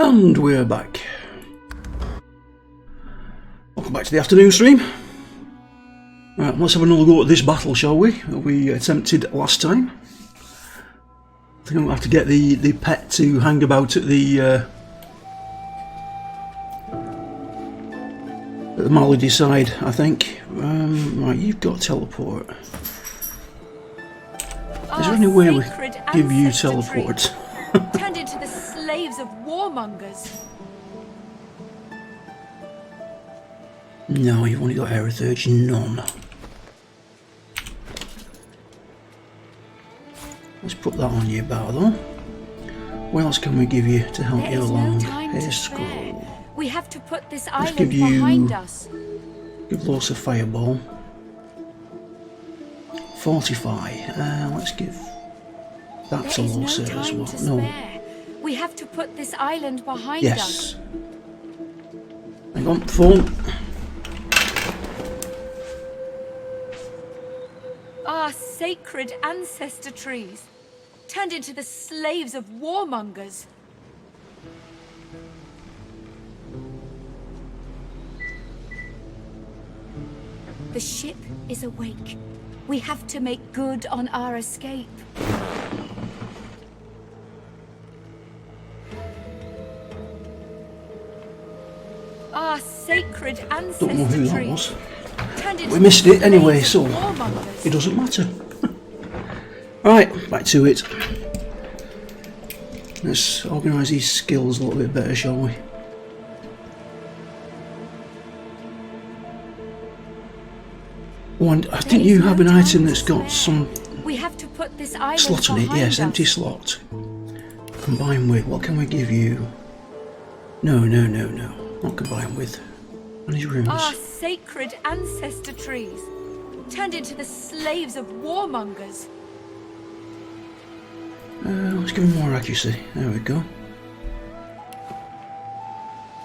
And we're back. Welcome back to the afternoon stream. Right, let's have another go at this battle, shall we? We attempted last time. I think I'm going to have to get the pet to hang about at the Malady side, I think. Right, you've got teleport. Is there any way we can give you teleport? Turned into the slaves of warmongers. No, you've only got heritage, none. Let's put that on your bar though. What else can we give you to help you along? Here's scroll. We have to put this Let's island give you behind us. give lots of fireball. Fortify. Let's give that to Lorsa as well. No. We have to put this island behind Yes. us. Hang on, phone. Our sacred ancestor trees turned into the slaves of warmongers. The ship is awake. We have to make good on our escape. Our sacred ancestor Don't know who that trees was. turned into We missed the it anyway, slaves so of warmongers. it doesn't matter. Right, back to it. Let's organise these skills a little bit better, shall we? Oh, and I think you have an item that's got some We have to put this island slot on it. behind Yes, us. empty slot. Combine with, what can we give you? No. Not combine with. On his rooms. Our sacred ancestor trees turned into the slaves of warmongers. Let's give him more accuracy. There we go.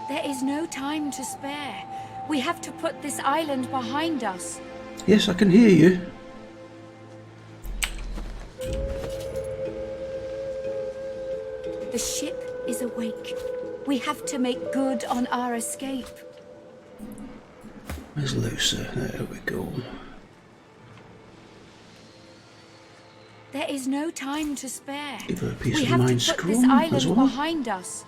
There is no time to spare. We have to put this island behind us. Yes, I can hear you. The ship is awake. We have to make good on our escape. Where's Lucer? There we go. There is no time to spare. Give her a piece We of have mind to put this scroll island as well. behind us.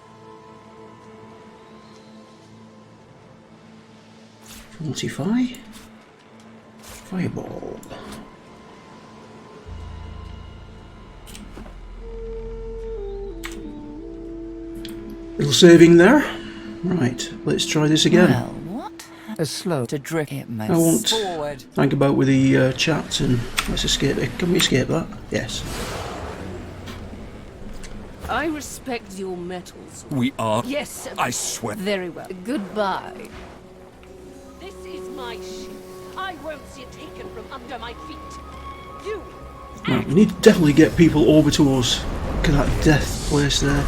45. Fireball. Little saving there. Right, let's try this again. Well, what? As slow to drift it most I won't forward. hang about with the chat and let's escape it. Can we escape that? Yes. I respect your metals. We are. Yes, I swear. very well. Goodbye. This is my ship. I won't see it taken from under my feet. You Right, we need to definitely get people over to us. Look at that death place there.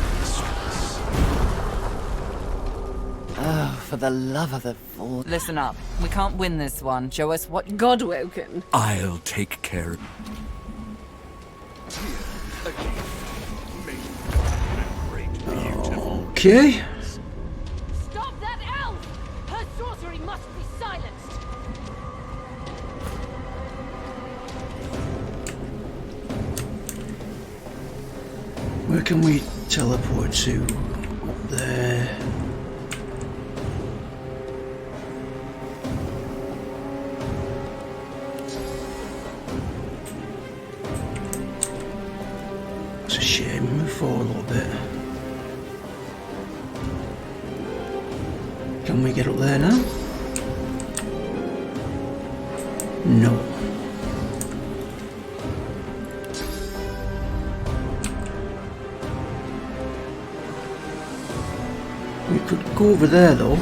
Oh, for the love of the Lord. Listen up. We can't win this one. Show us what... Godwoken. I'll take care. Okay. stop that elf! Her sorcery must be silenced. Where can we teleport to? Up there. It's a shame. Move forward a little bit. Can we get up there now? No. We could go over there though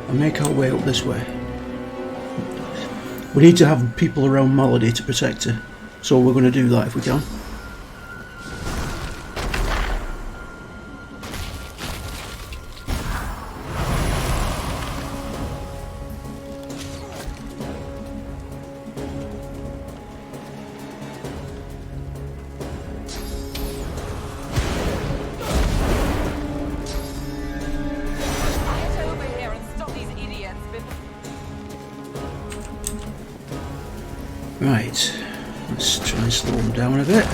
and make our way up this way. We need to have people around Malady to protect her, so we're going to do that if we can. Right, let's try and slow them down a bit.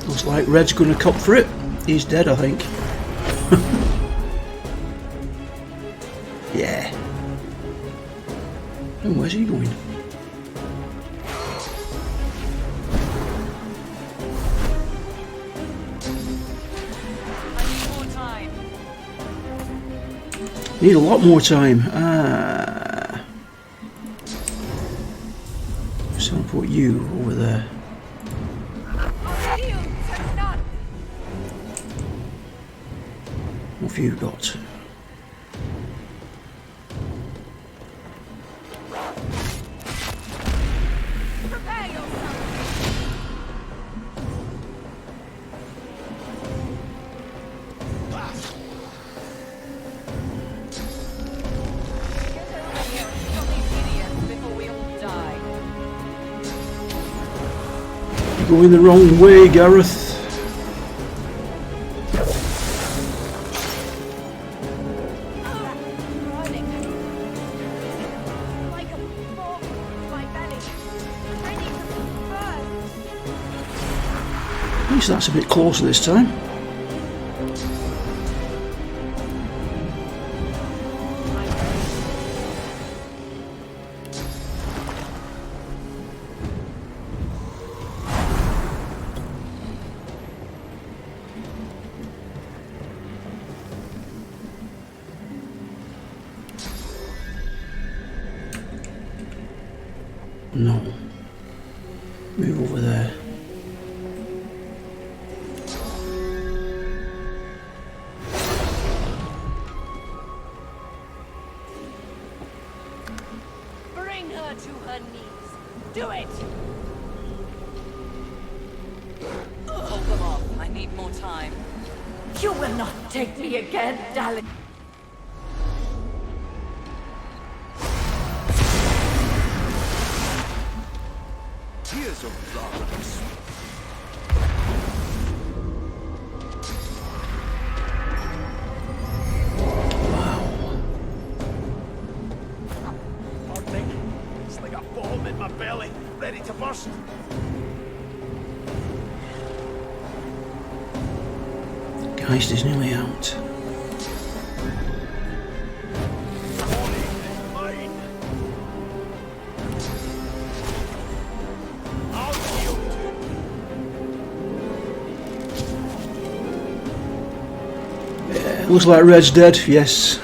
Looks like Red's gonna cop for it. He's dead, I think. Yeah. And where's he going? Need a lot more time. So I'll put you over there. What have you got? Going the wrong way, Gareth. At least that's a bit closer this time. No. Move over there. Bring her to her knees. Do it! Hold them off. I need more time. You will not take me again, darling. Tears of blood. Pardon me. It's like a bomb in my belly, ready to burst. Geist is nearly out. Looks like Red's dead, yes.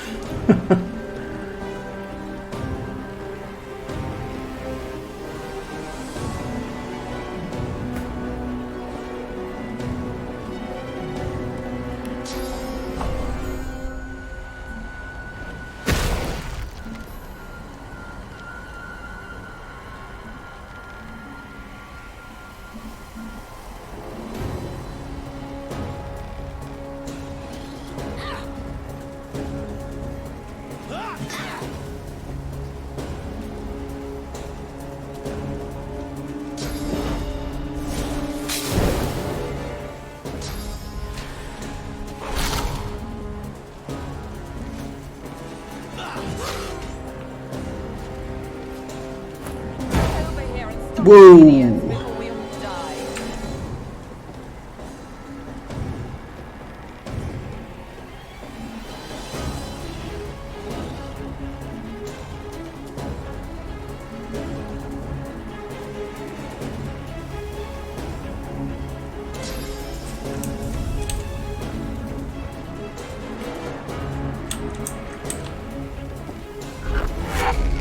Whoa! Before we all die.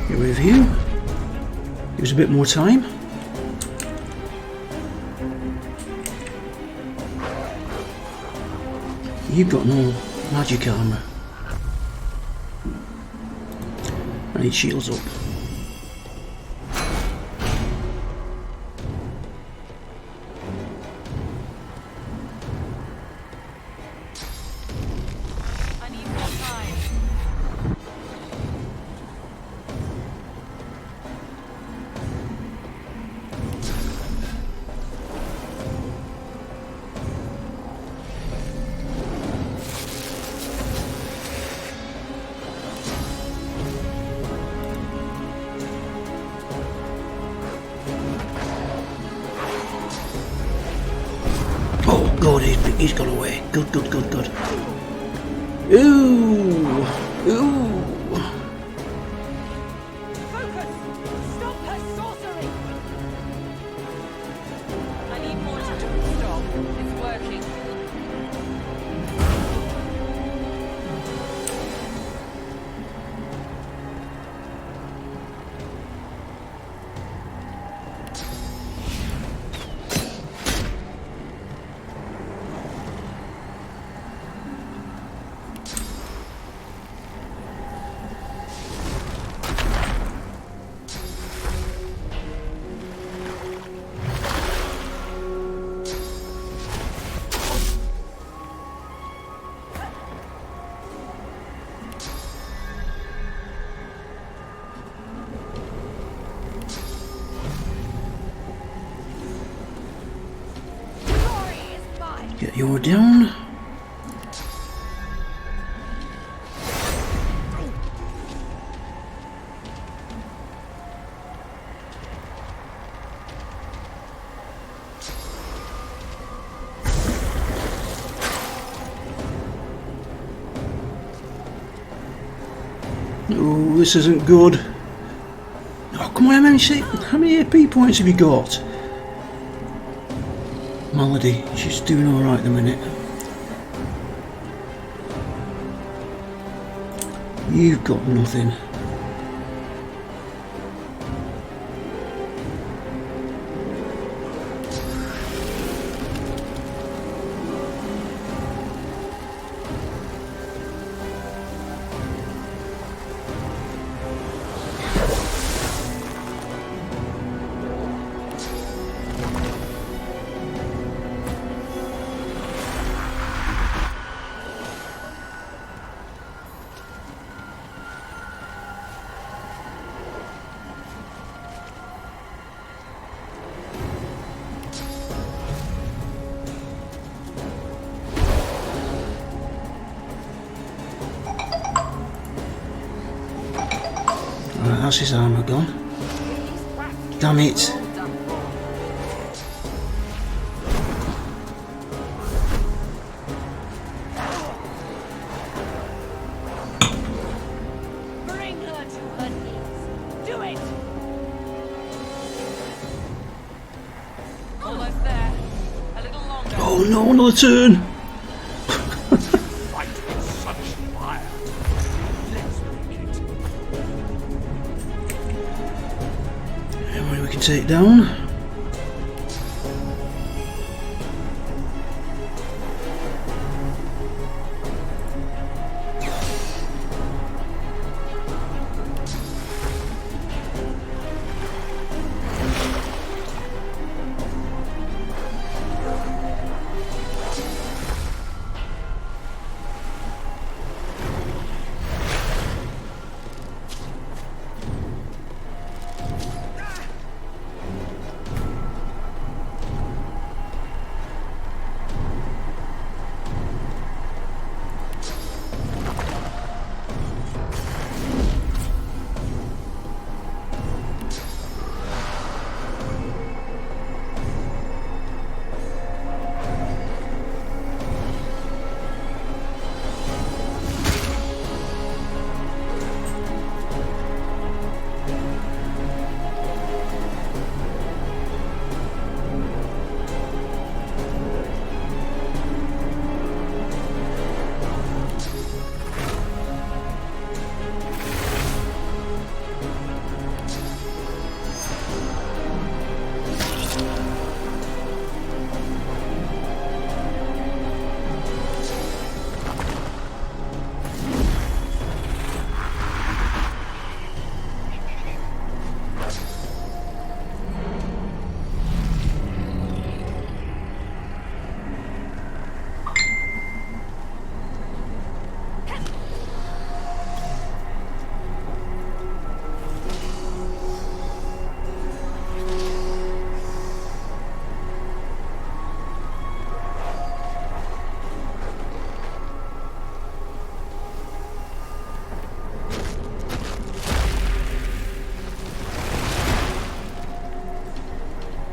Get rid of you. Give us a bit more time. You've got no magic armour. I need shields up. I need more time. Good, he's got away. Good, good, good, good. Ooh! Ooh! Focus! Stop her sorcery! I need more time to stop. It's working. Get your down. Oh, this isn't good. Oh, come on, how many AP points have you got? Melody, she's doing alright at the minute. You've got nothing. Right, that's his armour gone. Damn it. Bring her to her knees. Do it! Almost there. A little longer. Oh no, another turn. Fight with such fire. Let's make it. Anybody we can take down?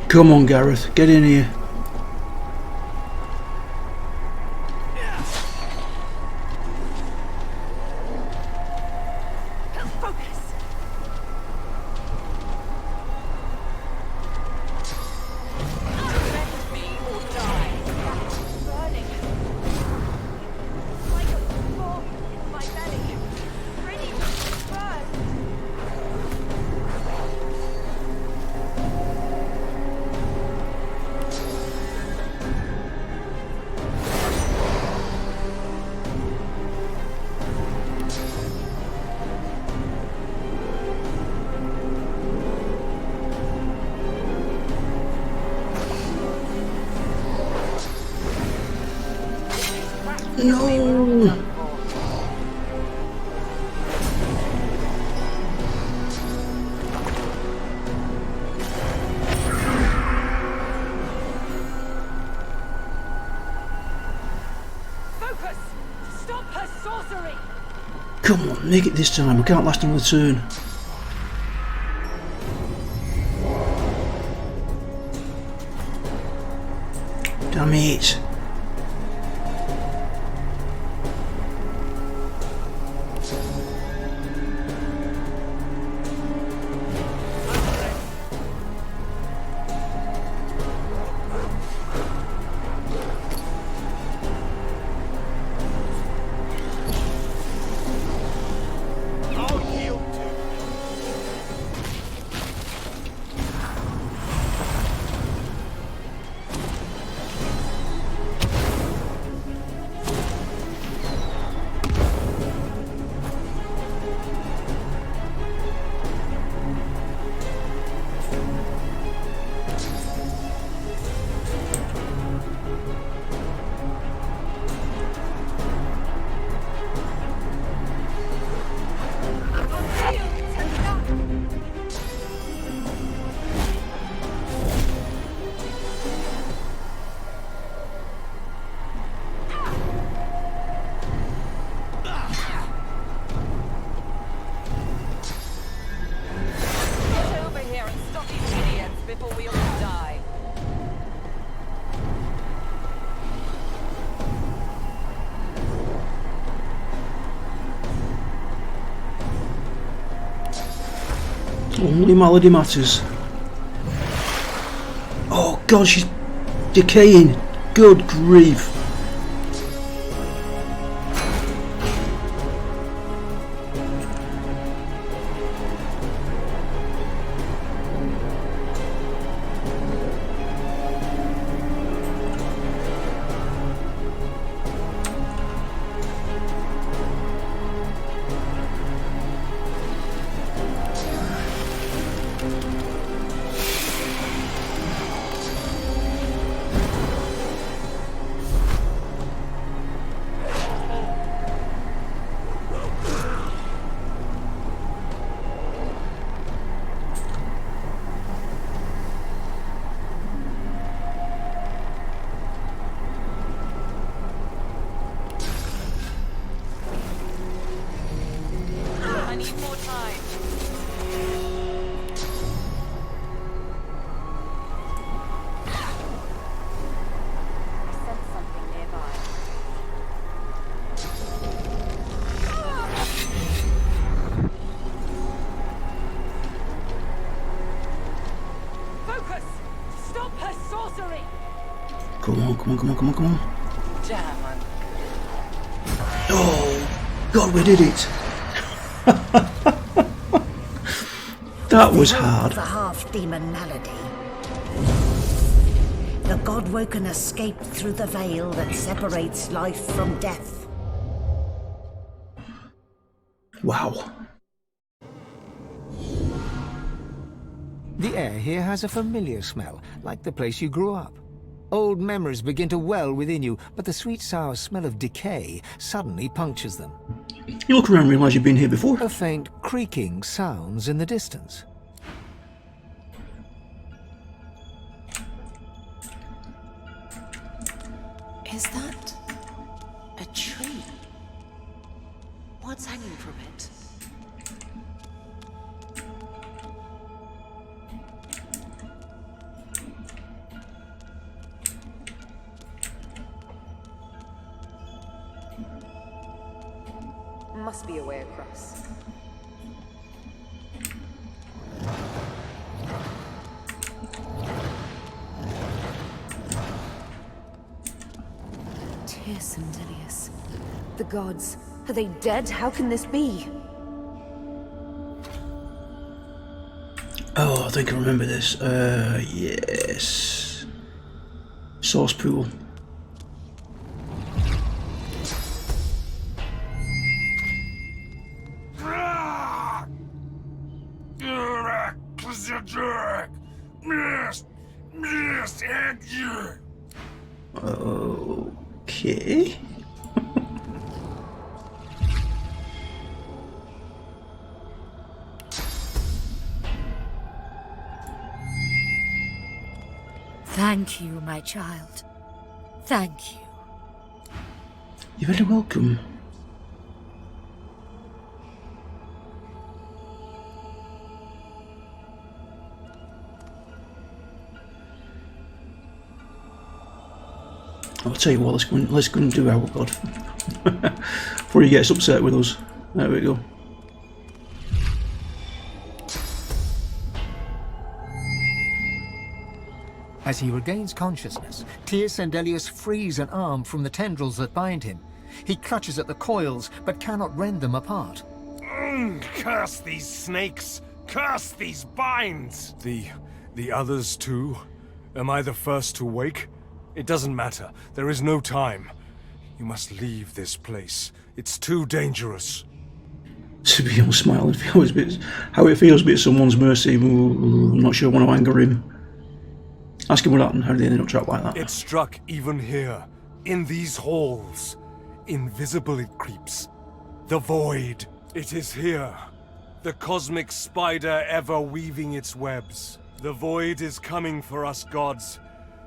Come on, Gareth, get in here. No! Focus! Stop her sorcery! Come on, make it this time. We can't last another turn. Damn it. I'll yield to. Get over here and stop these idiots before we all die. Only Malady matters. Oh god, she's decaying. Good grief. I need more time. I sense something nearby. Focus! Stop her sorcery! Come on, come on, come on, come on, come on. Damn, I'm Oh god, we did it. That was hard. The half-demon malady. The God-woken escaped through the veil that separates life from death. Wow. The air here has a familiar smell, like the place you grew up. Old memories begin to well within you, but the sweet sour smell of decay suddenly punctures them. You look around and realise you've been here before. A faint creaking sounds in the distance. Is that a tree? What's hanging from it? Must be a way across. Tearsome Dilius. The gods. Are they dead? How can this be? Oh, I think I remember this. Yes. Source pool. Okay. Thank you, my child. Thank you. You're very welcome. I'll tell you what, let's go and do our god before he gets upset with us. There we go. As he regains consciousness, Tyr Sendelius frees an arm from the tendrils that bind him. He clutches at the coils, but cannot rend them apart. Curse these snakes! Curse these binds! The others too? Am I the first to wake? It doesn't matter. There is no time. You must leave this place. It's too dangerous. Sabine smiling. How it feels to be at someone's mercy. Ooh, I'm not sure I want to anger him. Ask him what happened. How did they end up trapped like that? It struck even here. In these halls. Invisible it creeps. The void. It is here. The cosmic spider ever weaving its webs. The void is coming for us gods.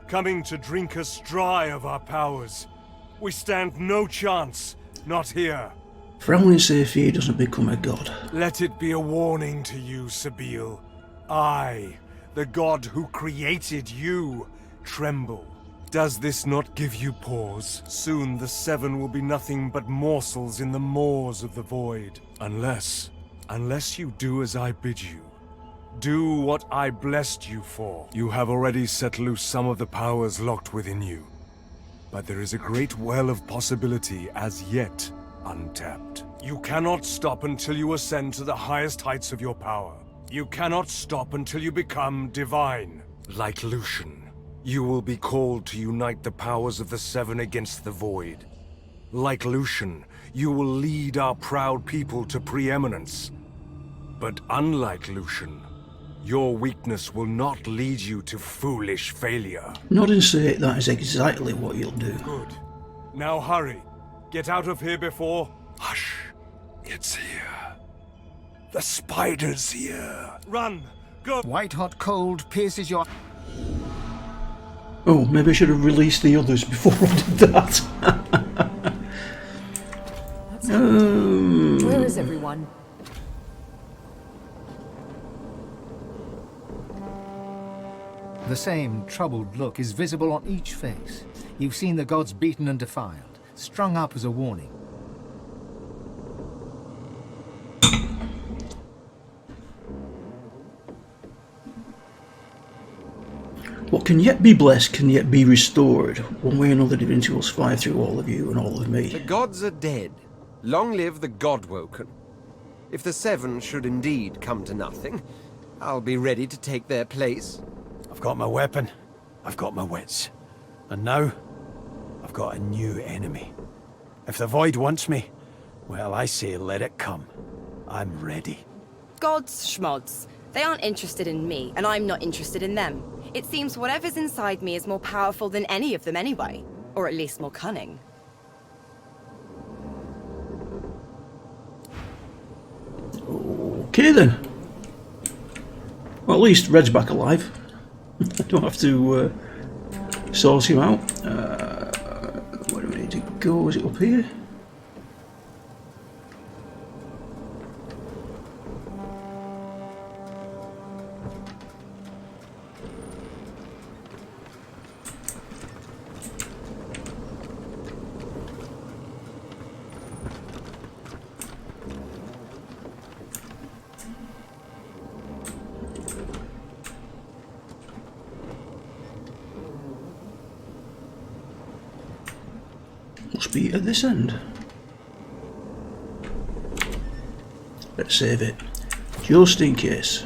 Coming to drink us dry of our powers. We stand no chance. Not here. For only if he doesn't become a god. Let it be a warning to you, Sabine. I, the god who created you, tremble. Does this not give you pause? Soon the Seven will be nothing but morsels in the maws of the void. Unless you do as I bid you. Do what I blessed you for. You have already set loose some of the powers locked within you. But there is a great well of possibility as yet untapped. You cannot stop until you ascend to the highest heights of your power. You cannot stop until you become divine. Like Lucian, you will be called to unite the powers of the Seven against the Void. Like Lucian, you will lead our proud people to preeminence. But unlike Lucian, your weakness will not lead you to foolish failure. Not in say that is exactly what you'll do. Good. Now hurry. Get out of here before... Hush. It's here. The spider's here. Run. Go. White-hot cold pierces your... Oh, maybe I should have released the others before I did that. Where is everyone? The same troubled look is visible on each face. You've seen the gods beaten and defiled, strung up as a warning. What can yet be blessed can yet be restored. One way or another, Divinity will spy through all of you and all of me. The gods are dead. Long live the God-woken. If the Seven should indeed come to nothing, I'll be ready to take their place. I've got my weapon. I've got my wits. And now, I've got a new enemy. If the Void wants me, well, I say let it come. I'm ready. Gods, schmods. They aren't interested in me, and I'm not interested in them. It seems whatever's inside me is more powerful than any of them anyway. Or at least more cunning. Okay then. Well, at least Red's back alive. I don't have to source him out. Where do we need to go? Is it up here? Must be at this end. Let's save it, just in case.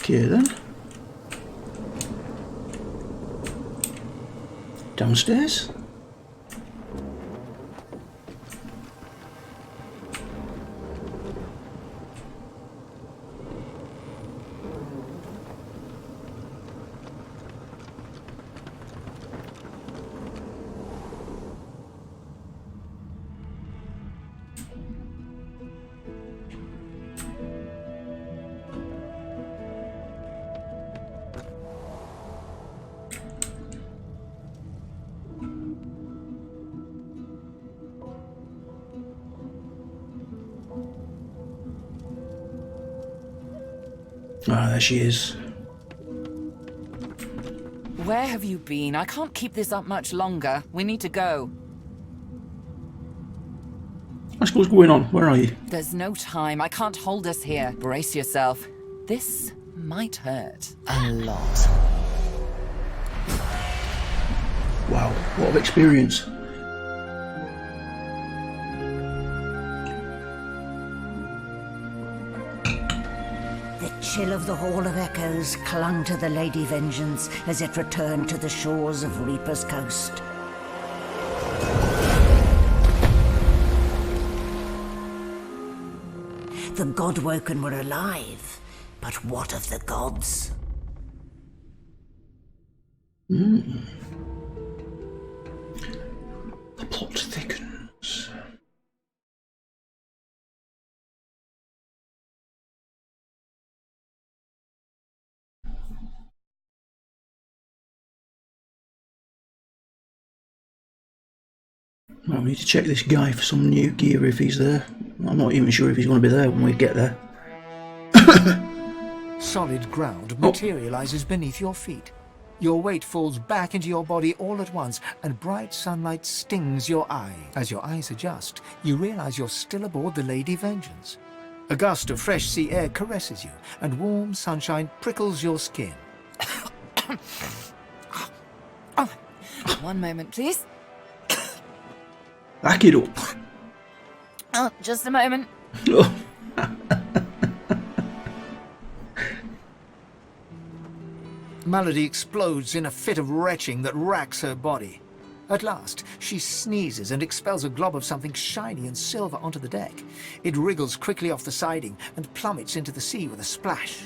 Okay then. Downstairs. Ah, there she is. Where have you been? I can't keep this up much longer. We need to go. What's going on? Where are you? There's no time. I can't hold us here. Brace yourself. This might hurt. A lot. Wow, what of experience. The chill of the Hall of Echoes clung to the Lady Vengeance as it returned to the shores of Reaper's Coast. The Godwoken were alive, but what of the gods? The plot thickens. Well, we need to check this guy for some new gear if he's there. I'm not even sure if he's going to be there when we get there. Solid ground materializes beneath your feet. Your weight falls back into your body all at once, and bright sunlight stings your eye. As your eyes adjust, you realize you're still aboard the Lady Vengeance. A gust of fresh sea air caresses you, and warm sunshine prickles your skin. One moment, please. Back it up. Oh, just a moment. Malady explodes in a fit of retching that racks her body. At last, she sneezes and expels a glob of something shiny and silver onto the deck. It wriggles quickly off the siding and plummets into the sea with a splash.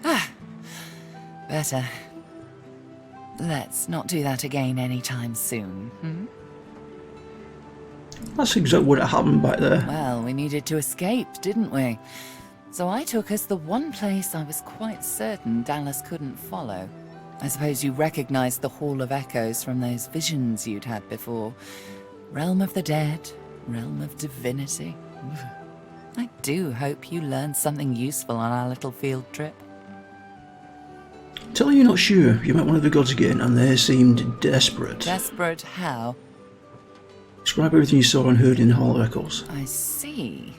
Ah, better. Let's not do that again anytime soon, hmm? That's exactly what happened back there. Well, we needed to escape, didn't we? So I took us the one place I was quite certain Dallas couldn't follow. I suppose you recognized the Hall of Echoes from those visions you'd had before. Realm of the dead, realm of divinity. I do hope you learned something useful on our little field trip. Tell her you're not sure. You met one of the gods again and they seemed desperate. Desperate how? Describe everything you saw and heard in the Hall of Echoes. I see.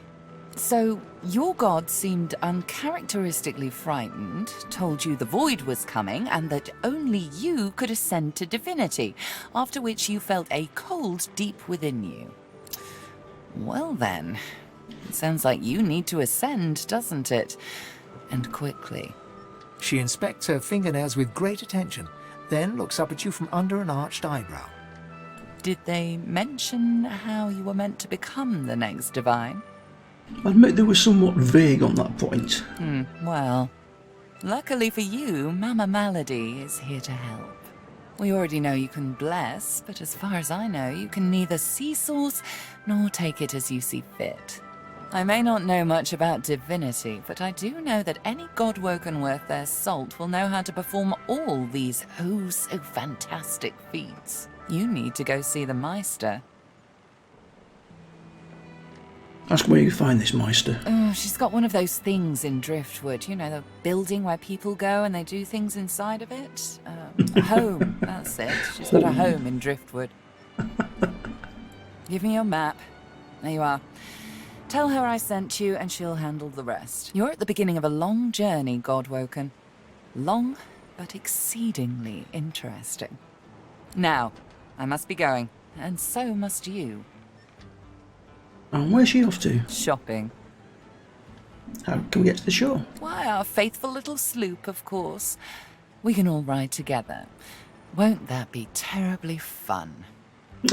So, your god seemed uncharacteristically frightened, told you the void was coming, and that only you could ascend to divinity, after which you felt a cold deep within you. Well then, it sounds like you need to ascend, doesn't it? And quickly. She inspects her fingernails with great attention, then looks up at you from under an arched eyebrow. Did they mention how you were meant to become the next divine? I admit they were somewhat vague on that point. Well, luckily for you, Mama Malady is here to help. We already know you can bless, but as far as I know, you can neither see source nor take it as you see fit. I may not know much about divinity, but I do know that any godwoken worth their salt will know how to perform all these so fantastic feats. You need to go see the Meister. Ask where you find this Meister. Oh, she's got one of those things in Driftwood. You know, the building where people go and they do things inside of it? A home, that's it. She's got a home in Driftwood. Give me your map. There you are. Tell her I sent you and she'll handle the rest. You're at the beginning of a long journey, Godwoken. Long, but exceedingly interesting. Now, I must be going, and so must you. And where's she off to? Shopping. How can we get to the shore? Why, our faithful little sloop, of course. We can all ride together. Won't that be terribly fun?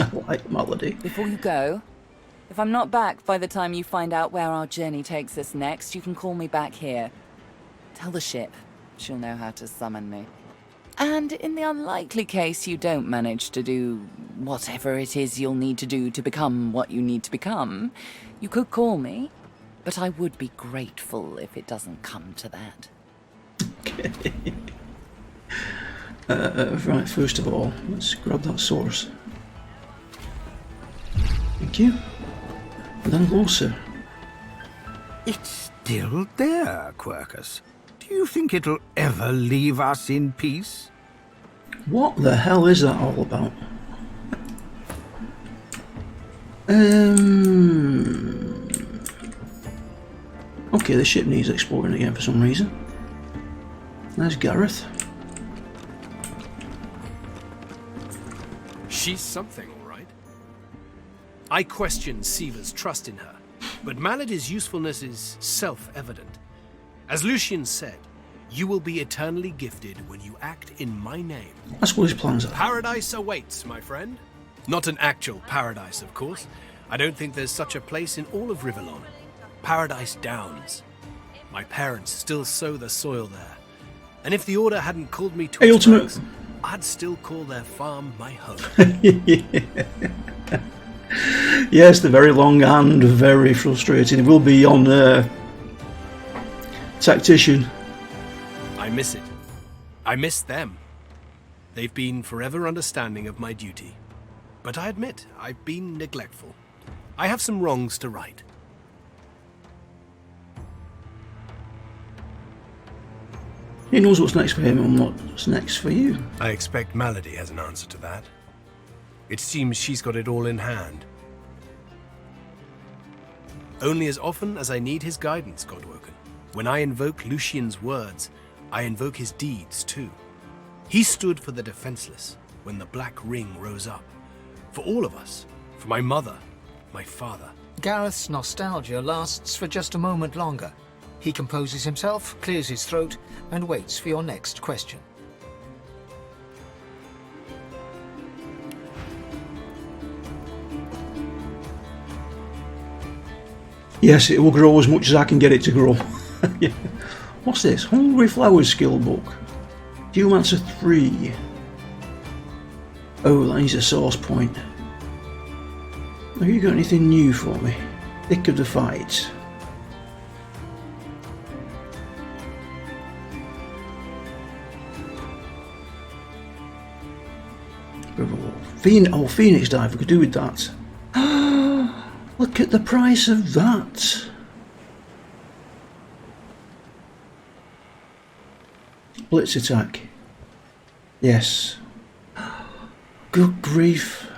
I like Malady. Before you go, if I'm not back by the time you find out where our journey takes us next, you can call me back here. Tell the ship. She'll know how to summon me. And in the unlikely case you don't manage to do whatever it is you'll need to do to become what you need to become, you could call me, but I would be grateful if it doesn't come to that. Okay. Right, first of all, let's grab that source. Thank you. And then closer. It's Still there, Quercus? Do you think it'll ever leave us in peace? What the hell is that all about? Okay, the ship needs exploring again for some reason. There's Gareth. She's something, all right. I question Siva's trust in her, but Malady's usefulness is self-evident. As Lucian said, you will be eternally gifted when you act in my name. That's what his plans are. Paradise awaits, my friend. Not an actual paradise, of course. I don't think there's such a place in all of Rivellon. Paradise Downs. My parents still sow the soil there. And if the Order hadn't called me to its works, I'd still call their farm my home. Yes, the very long and very frustrating. It will be on Tactician. I miss it. I miss them. They've been forever understanding of my duty. But I admit, I've been neglectful. I have some wrongs to right. He knows what's next for him and what's next for you. I expect Malady has an answer to that. It seems she's got it all in hand. Only as often as I need his guidance, Godwoken. When I invoke Lucian's words, I invoke his deeds too. He stood for the defenseless when the Black Ring rose up. For all of us. For my mother, my father. Gareth's nostalgia lasts for just a moment longer. He composes himself, clears his throat, and waits for your next question. Yes, it will grow as much as I can get it to grow. What's this? Hungry Flowers skill book. Geomancer 3. Oh, that needs a source point. Have you got anything new for me? Thick of the fight. Phoenix Dive, we could do with that. Look at the price of that. Blitz attack. Yes. Good grief.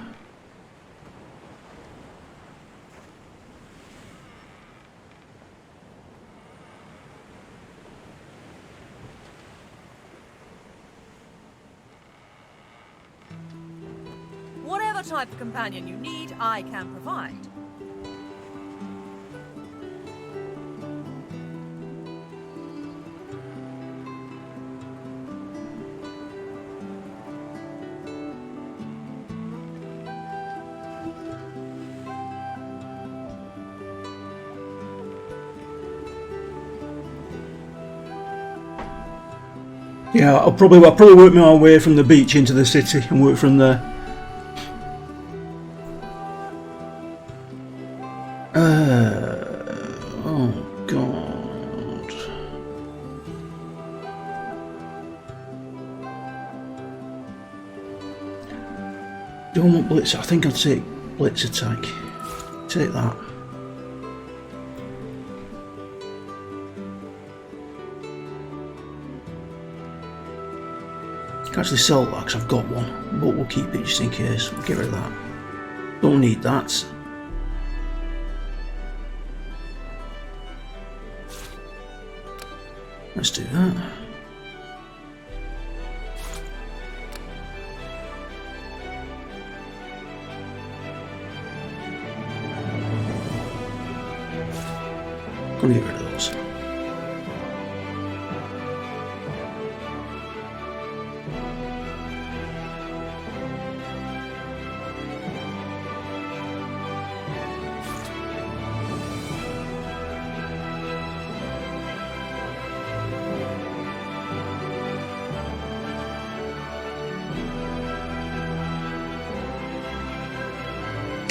Whatever type of companion you need, I can provide. Yeah, I'll probably work my way from the beach into the city and work from there. Oh God. Don't want blitz. I think I'll take blitz attack. Take that. I can actually sell that because I've got one, but we'll keep it just in case. We'll get rid of that. Don't need that. Let's do that. Gonna get rid of those.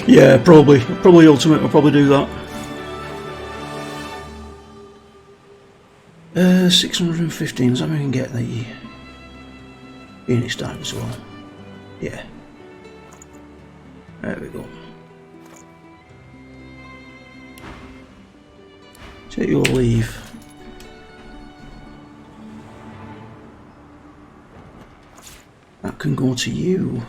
Yeah, probably ultimate. I'll probably do that. 615. So I can get the Phoenix Dive as well. Yeah. There we go. Take your leave. That can go to you.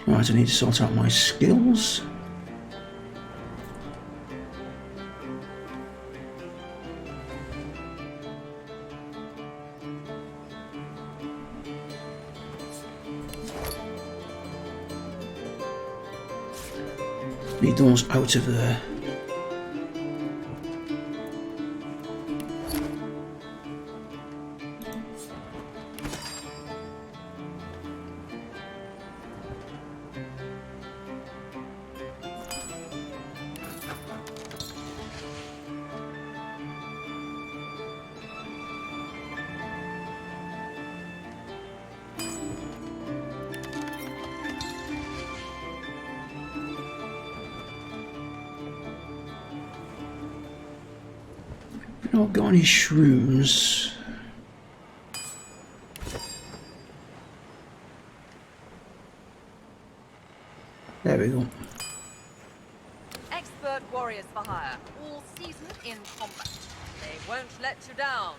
Right, I need to sort out my skills. Need those out of there. Not got any shrooms. There we go. Expert warriors for hire, all seasoned in combat. They won't let you down.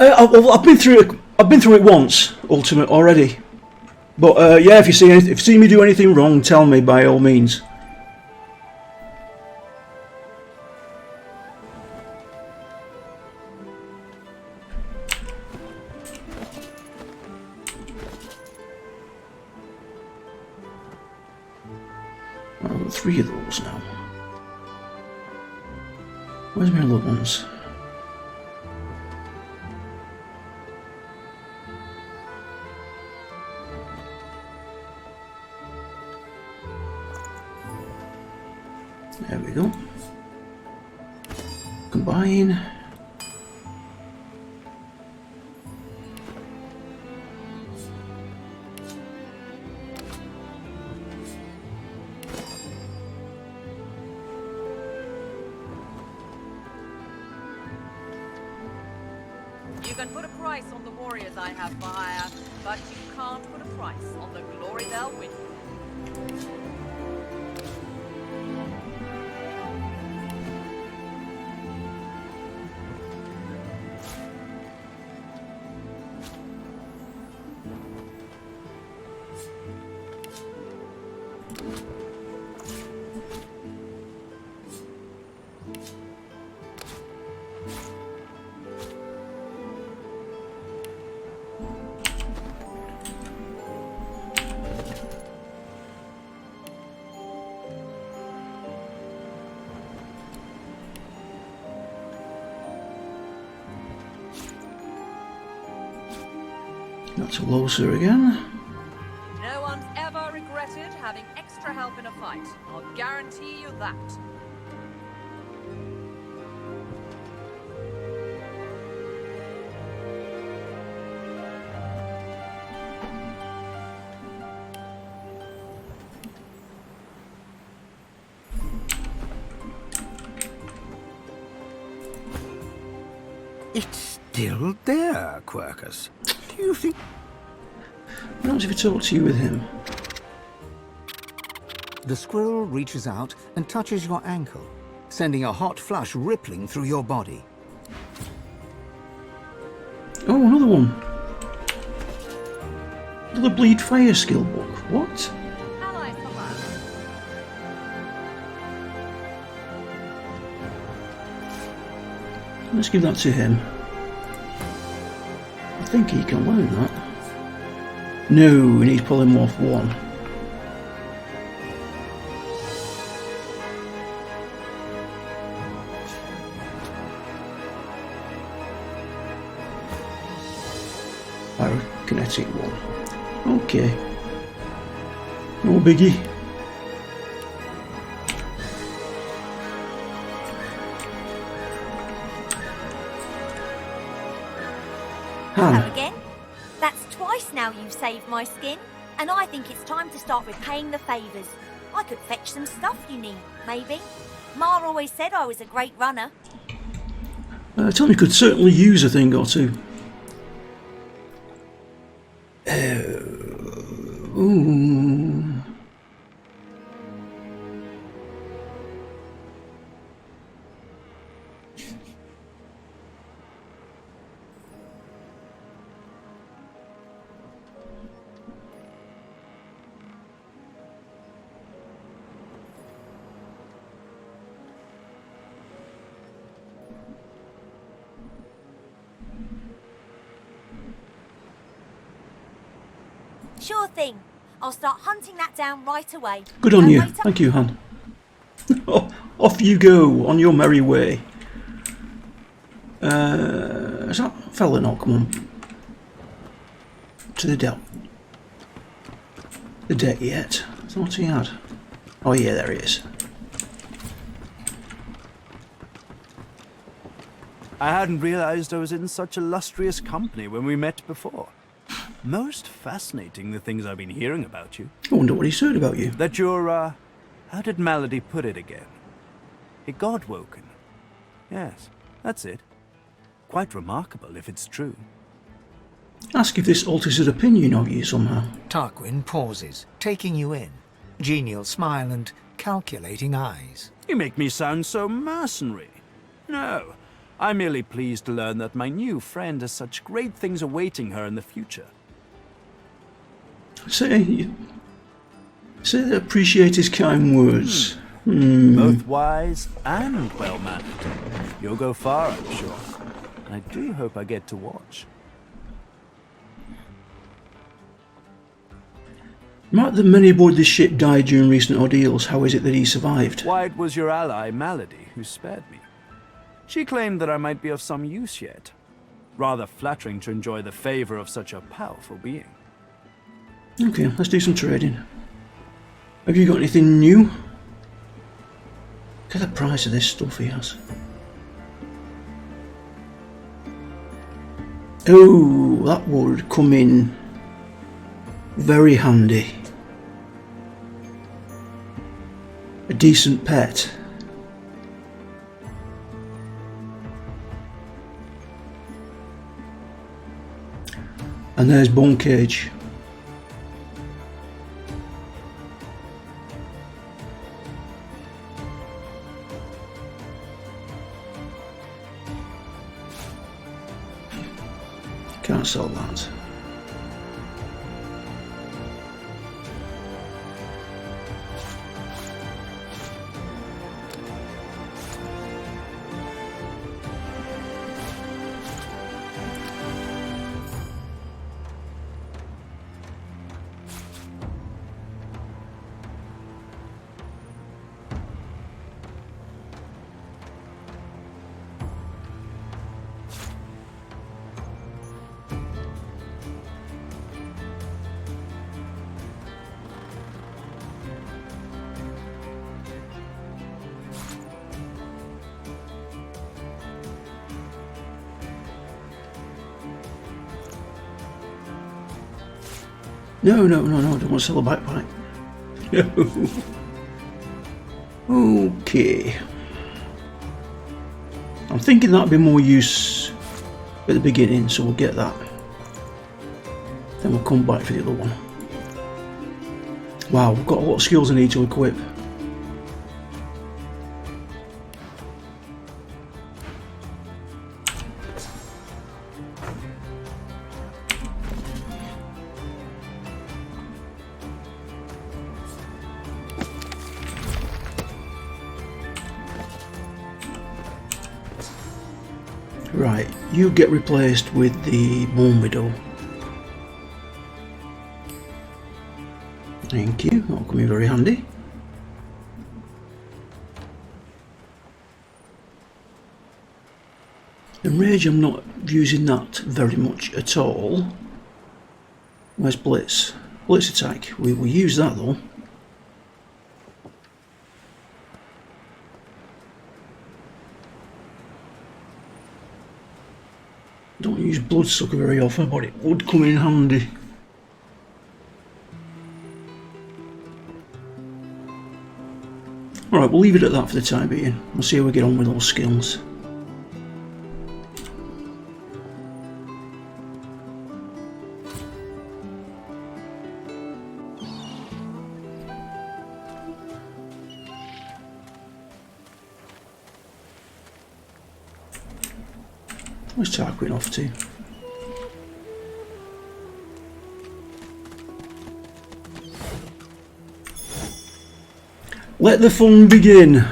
I've been through it. I've been through it once, Ultimate, already. But yeah, if you see me do anything wrong, tell me by all means. I've got 3 of those now. Where's my other ones? There we go. Combine. You can put a price on the warriors I have for hire, but you can't put a price on the glory they'll win. That's closer again. No one's ever regretted having extra help in a fight. I'll guarantee you that. It's still there, Quercus. Do you think... What happens if I talk to you with him? The squirrel reaches out and touches your ankle, sending a hot flush rippling through your body. Oh, another one. Another Bleed Fire skill book. What? Let's give that to him. I think he can learn that. No, we need polymorph 1. Pyrokinetic 1. Okay. No biggie. Hello again. Twice now you've saved my skin, and I think it's time to start repaying the favours. I could fetch some stuff you need, maybe. Ma always said I was a great runner. Tony could certainly use a thing or two. Ooh. Sure thing. I'll start hunting that down right away. Good on you. Thank you, Han. Off you go on your merry way. Is that fella not come on to the deck yet? Is that what he had? Oh yeah, there he is. I hadn't realized I was in such illustrious company when we met before. Most fascinating, the things I've been hearing about you. I wonder what he's heard about you. That you're, how did Malady put it again? A god-woken. Yes, that's it. Quite remarkable if it's true. Ask if this alters his opinion of you somehow. Tarquin pauses, taking you in. Genial smile and calculating eyes. You make me sound so mercenary. No, I'm merely pleased to learn that my new friend has such great things awaiting her in the future. Say appreciate his kind words. Both wise and well-mannered. You'll go far, I'm sure. I do hope I get to watch. Might the many aboard this ship died during recent ordeals. How is it that he survived? Why, it was your ally, Malady, who spared me. She claimed that I might be of some use yet. Rather flattering to enjoy the favor of such a powerful being. Okay, let's do some trading. Have you got anything new? Look at the price of this stuff he has. Oh, that would come in very handy. A decent pet. And there's Bone Cage. Can't sell that. No, I don't want to sell a backpack. No. Okay. I'm thinking that'd be more use at the beginning, so we'll get that. Then we'll come back for the other one. Wow, we've got a lot of skills I need to equip. Right, you get replaced with the Blackwidow. Thank you, that'll come in very handy. And Rage, I'm not using that very much at all. Where's Blitz? Blitz attack, we will use that though. Don't use bloodsucker very often, but it would come in handy. Alright, we'll leave it at that for the time being. We'll see how we get on with those skills. Where's Tarquin off to? Let the fun begin!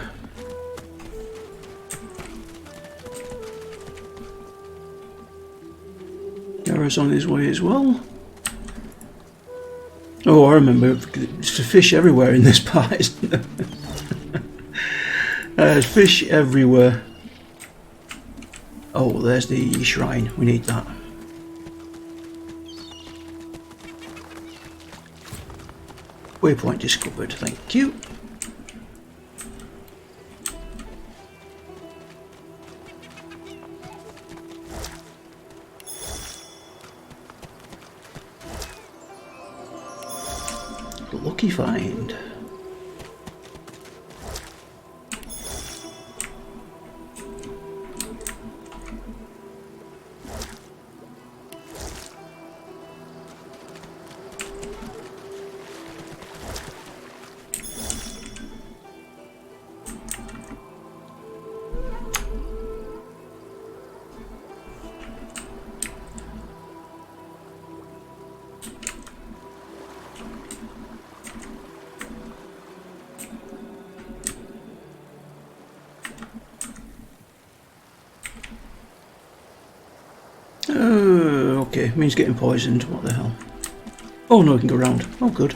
Gareth's on his way as well. Oh, I remember, there's fish everywhere in this part, isn't there? There's fish everywhere. Oh, there's the shrine. We need that. Waypoint discovered. Thank you. Lucky find. Okay, means getting poisoned. What the hell? Oh no, I can go round. Oh, good.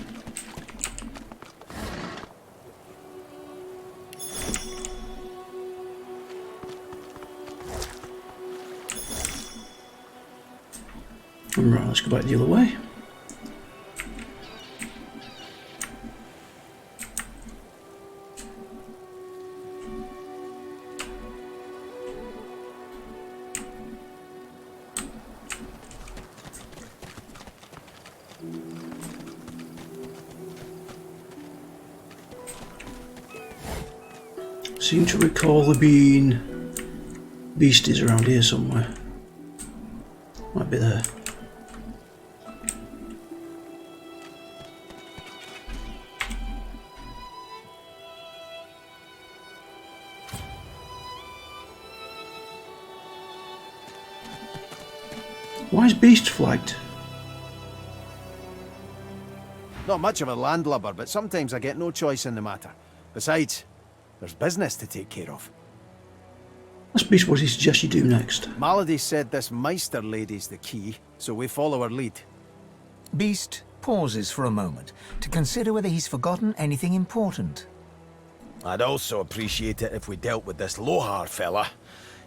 Right, let's go back the other way. Seem to recall there being beasties around here somewhere. Might be there. Why is beast flagged? Not much of a landlubber, but sometimes I get no choice in the matter. Besides, there's business to take care of. That's beast what he suggests you do next. Malady said this Meister lady's the key, so we follow her lead. Beast pauses for a moment to consider whether he's forgotten anything important. I'd also appreciate it if we dealt with this Lohar fella.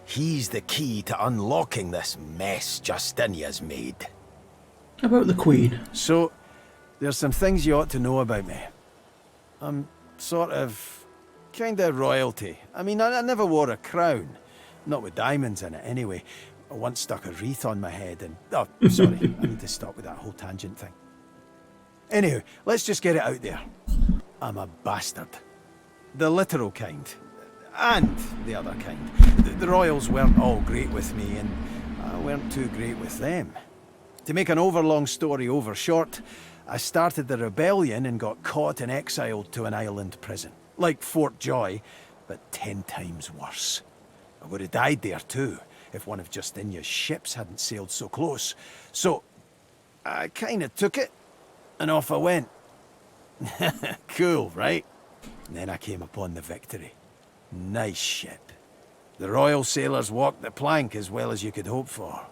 He's the key to unlocking this mess Justinia's made. How about the Queen? So, there's some things you ought to know about me. I'm sort of... kinda royalty. I mean, I never wore a crown. Not with diamonds in it, anyway. I once stuck a wreath on my head and... Oh, sorry, I need to stop with that whole tangent thing. Anywho, let's just get it out there. I'm a bastard. The literal kind. And the other kind. The royals weren't all great with me, and I weren't too great with them. To make an overlong story over short, I started the rebellion and got caught and exiled to an island prison. Like Fort Joy, but 10 times worse. I would have died there too, if one of Justinia's ships hadn't sailed so close. So, I kinda took it, and off I went. Cool, right? And then I came upon the Victory. Nice ship. The royal sailors walked the plank as well as you could hope for.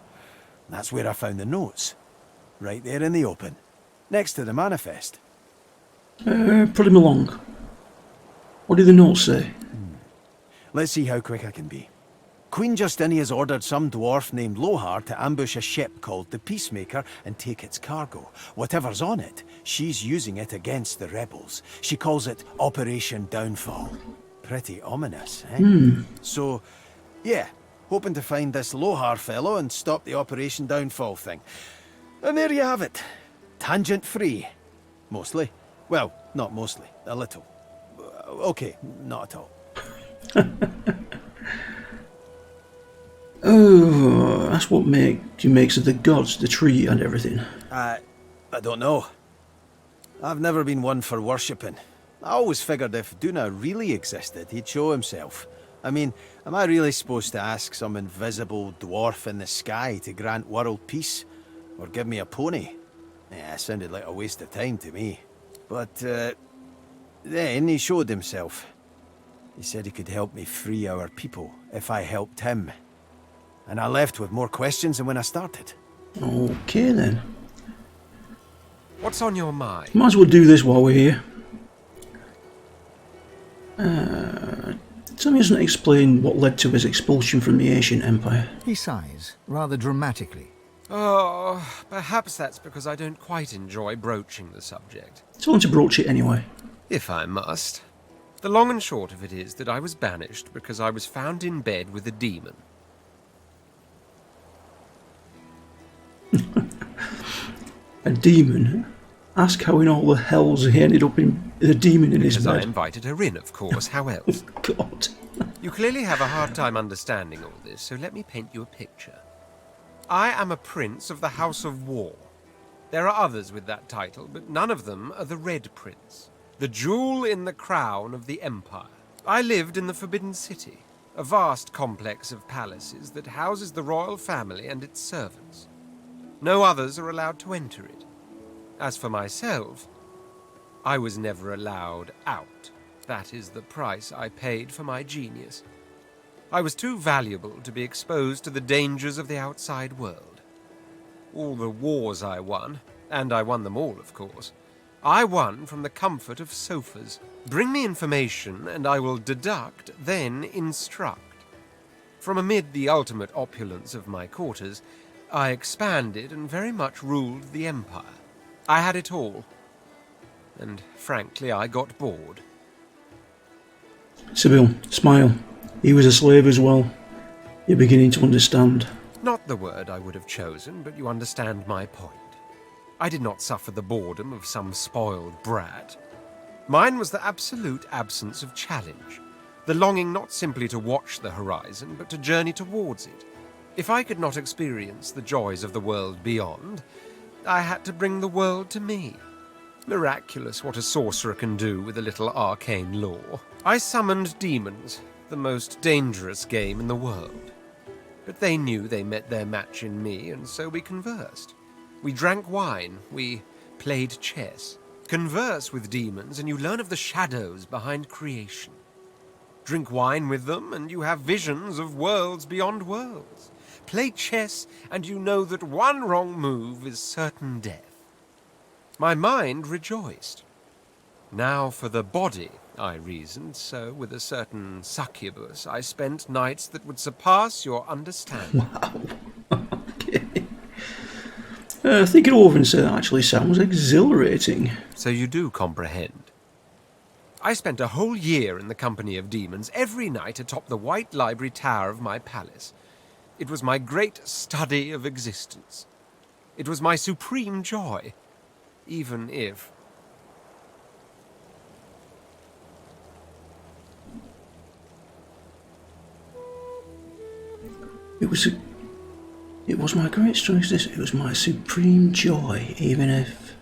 That's where I found the notes. Right there in the open. Next to the manifest. Put him along. What do the notes say? Let's see how quick I can be. Queen Justinia's ordered some dwarf named Lohar to ambush a ship called the Peacemaker and take its cargo. Whatever's on it, she's using it against the rebels. She calls it Operation Downfall. Pretty ominous, eh? So, yeah, hoping to find this Lohar fellow and stop the Operation Downfall thing. And there you have it. Tangent-free. Mostly. Well, not mostly. A little. Okay, not at all. Oh, that's what makes of the gods, the tree and everything. I don't know. I've never been one for worshipping. I always figured if Duna really existed, he'd show himself. I mean, am I really supposed to ask some invisible dwarf in the sky to grant world peace? Or give me a pony? Yeah, it sounded like a waste of time to me. But, then he showed himself. He said he could help me free our people if I helped him. And I left with more questions than when I started. Okay then. What's on your mind? Might as well do this while we're here. Tommy doesn't explain what led to his expulsion from the Ancient Empire. He sighs, rather dramatically. Oh, perhaps that's because I don't quite enjoy broaching the subject. Tell him to broach it anyway. If I must. The long and short of it is that I was banished because I was found in bed with a demon. A demon? Ask how in all the hells he ended up in the demon in his Because bed. I invited her in, of course. How else? God. You clearly have a hard time understanding all this, so let me paint you a picture. I am a prince of the House of War. There are others with that title, but none of them are the Red Prince, the jewel in the crown of the Empire. I lived in the Forbidden City, a vast complex of palaces that houses the royal family and its servants. No others are allowed to enter it. As for myself, I was never allowed out. That is the price I paid for my genius. I was too valuable to be exposed to the dangers of the outside world. All the wars I won, and I won them all, of course, I won from the comfort of sofas. Bring me information, and I will deduct, then instruct. From amid the ultimate opulence of my quarters, I expanded and very much ruled the Empire. I had it all. And frankly, I got bored. Sybil, smile. He was a slave as well. You're beginning to understand. Not the word I would have chosen, but you understand my point. I did not suffer the boredom of some spoiled brat. Mine was the absolute absence of challenge. The longing not simply to watch the horizon, but to journey towards it. If I could not experience the joys of the world beyond, I had to bring the world to me. Miraculous what a sorcerer can do with a little arcane lore. I summoned demons, the most dangerous game in the world. But they knew they met their match in me, and so we conversed. We drank wine, we played chess. Converse with demons, and you learn of the shadows behind creation. Drink wine with them, and you have visions of worlds beyond worlds. Play chess, and you know that one wrong move is certain death. My mind rejoiced. Now for the body, I reasoned, so with a certain succubus I spent nights that would surpass your understanding. Wow. Okay. Think it over and say that actually sounds exhilarating. So you do comprehend. I spent a whole year in the company of demons, every night atop the white library tower of my palace. It was my great study of existence. It was my supreme joy, even if... It was my great strength. It was my supreme joy, even if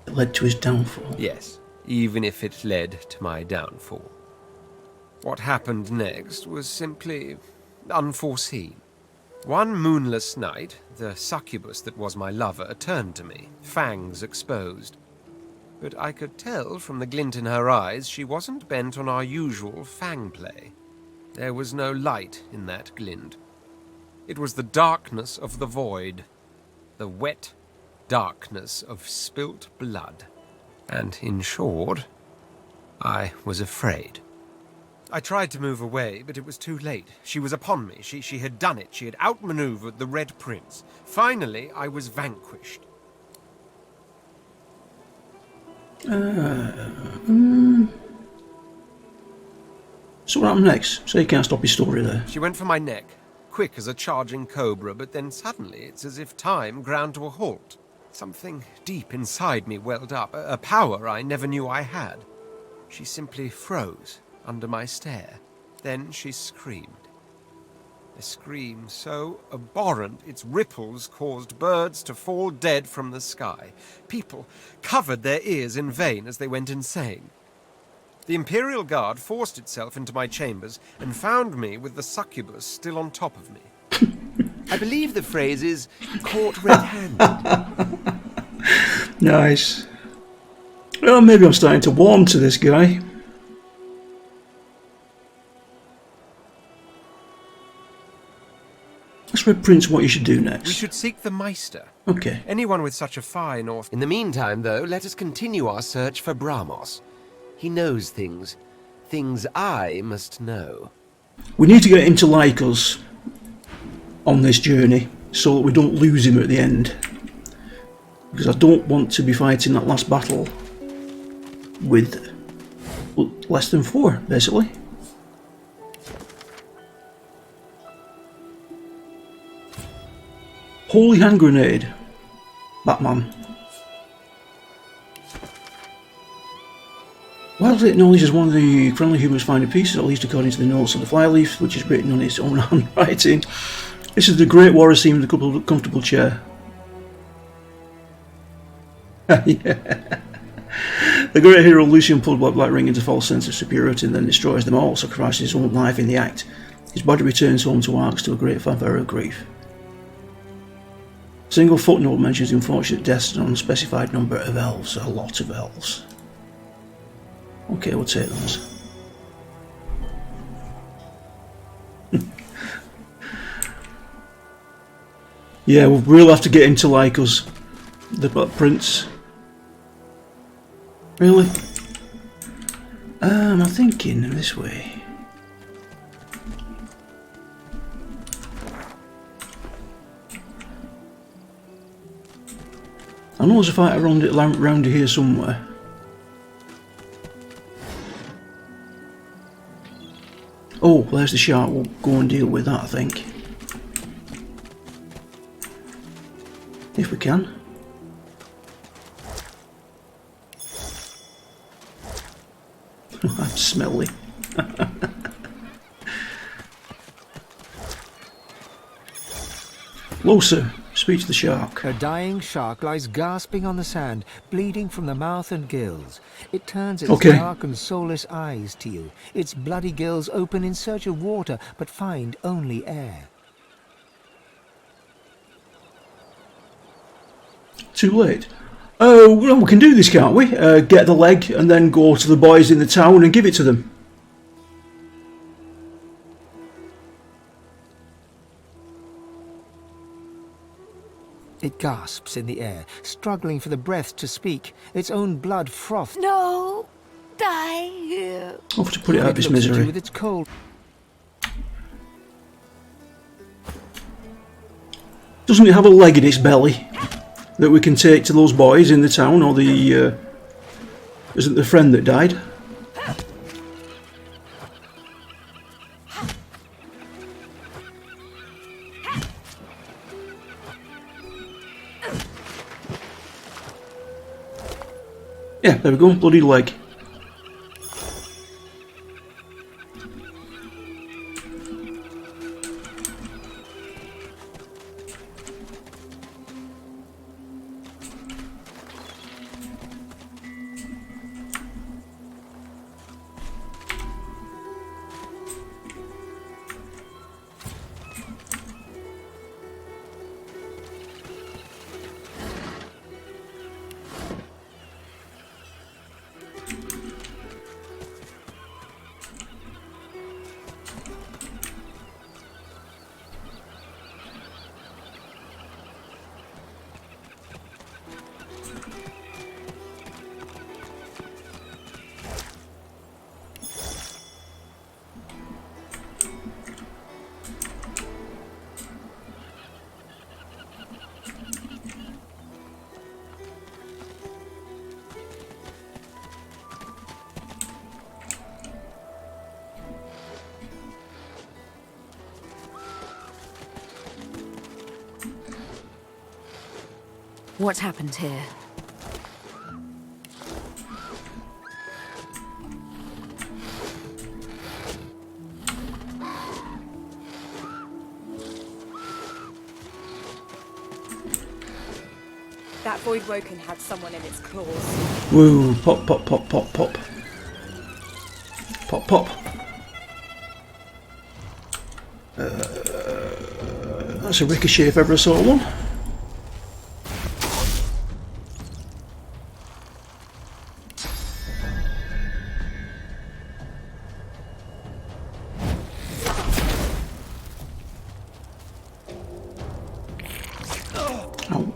it led to his downfall. Yes, even if it led to my downfall. What happened next was simply unforeseen. One moonless night, the succubus that was my lover turned to me, fangs exposed. But I could tell from the glint in her eyes she wasn't bent on our usual fang play. There was no light in that glint. It was the darkness of the void, the wet darkness of spilt blood. And in short, I was afraid. I tried to move away, but it was too late. She was upon me. She had done it. She had outmaneuvered the Red Prince. Finally, I was vanquished. So what happened next? So you can't stop his story there. She went for my neck, quick as a charging cobra, but then suddenly it's as if time ground to a halt. Something deep inside me welled up, a power I never knew I had. She simply froze under my stare. Then she screamed. A scream so abhorrent its ripples caused birds to fall dead from the sky. People covered their ears in vain as they went insane. The Imperial Guard forced itself into my chambers and found me with the succubus still on top of me. I believe the phrase is caught red-handed. Nice. Well, maybe I'm starting to warm to this guy. Let's read Prince what you should do next. We should seek the Meister. Okay. Anyone with such a fine or... In the meantime, though, let us continue our search for Bramos. He knows things. Things I must know. We need to get him to like us on this journey so that we don't lose him at the end. Because I don't want to be fighting that last battle with less than 4, basically. Holy hand grenade. Batman. Wildly acknowledges one of the friendly humans finding pieces, at least according to the notes on the flyleaf, which is written on its own handwriting. This is the Great Warrior scene with a comfortable chair. Yeah. The great hero Lucian pulled Black Ring into false sense of superiority and then destroys them all, sacrificing his own life in the act. His body returns home to Arx to a great fanfare of grief. A single footnote mentions the unfortunate deaths of an unspecified number of elves, a lot of elves. Okay, we'll take those. Yeah, we'll have to get him to like us. The Prince. Really? I'm thinking this way. I know there's a fight around here somewhere. Oh, there's the shark. We'll go and deal with that, I think. If we can. I'm smelly. Hello, sir. Speak to the shark. A dying shark lies gasping on the sand, bleeding from the mouth and gills. It turns its dark and soulless eyes to you. Its bloody gills open in search of water, but find only air. Too late. Oh, well, we can do this, can't we? Get the leg and then go to the boys in the town and give it to them. It gasps in the air, struggling for the breath to speak. Its own blood froth. No, die here. I'll have to put it out of its misery. With its cold. Doesn't it have a leg in its belly that we can take to those boys in the town, or the isn't the friend that died? Yeah, there we go, bloody leg. What happened here? That Void Woken had someone in its claws. Woo, pop, pop, pop, pop, pop. Pop, pop. That's a ricochet if ever I saw one. Oh.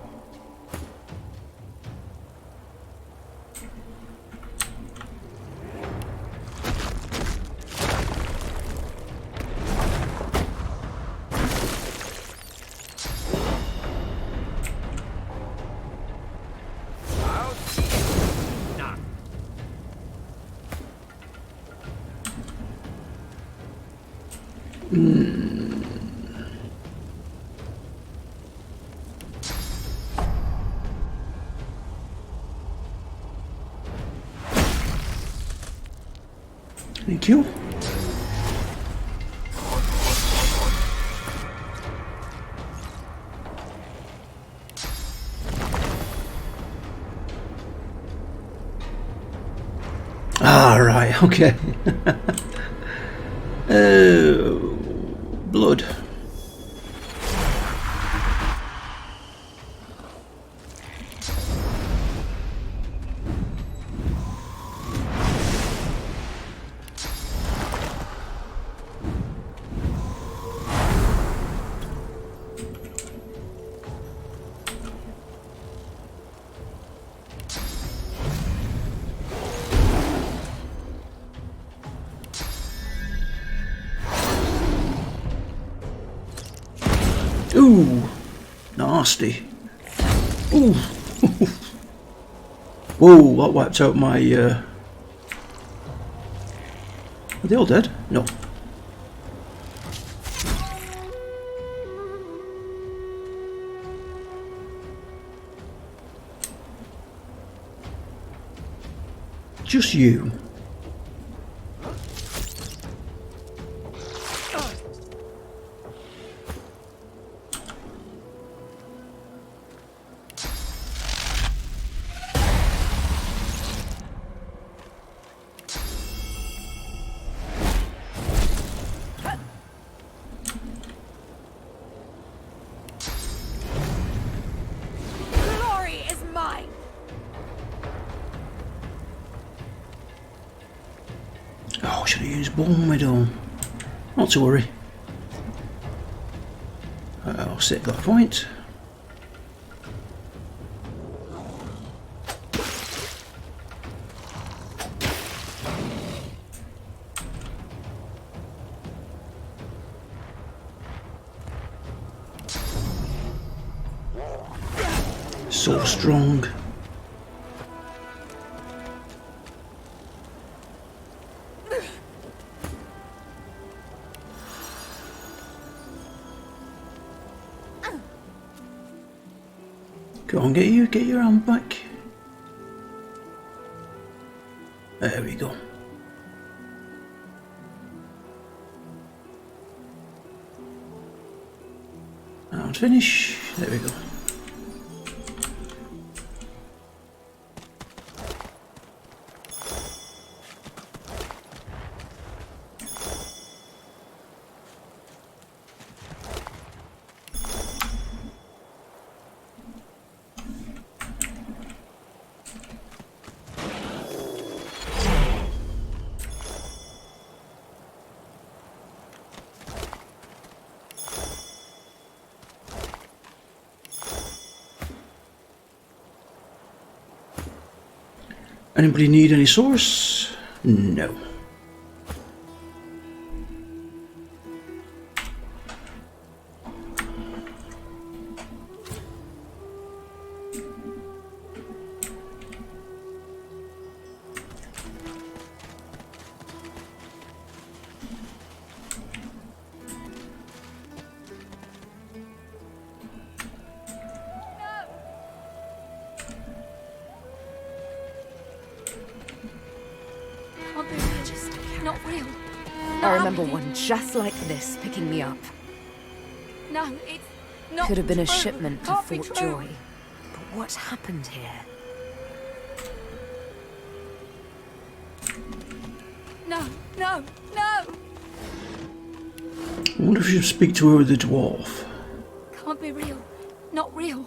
Thank you. Ah, right, okay. Blood. Ooh, nasty. Ooh. Whoa, that wiped out my... Are they all dead? No. Just you. Glory is mine. Oh, should have used Bone Widow. Not to worry. I'll save that point. So strong. Go on, get your arm back. There we go. And finish. There we go. Anybody need any source? No. not I remember happening. one just like this picking me up. No, it's not Could have been a true. shipment to Can't be Fort true. Joy. But what happened here? No, no, no! I wonder if you should speak to her with the dwarf. Can't be real. Not real.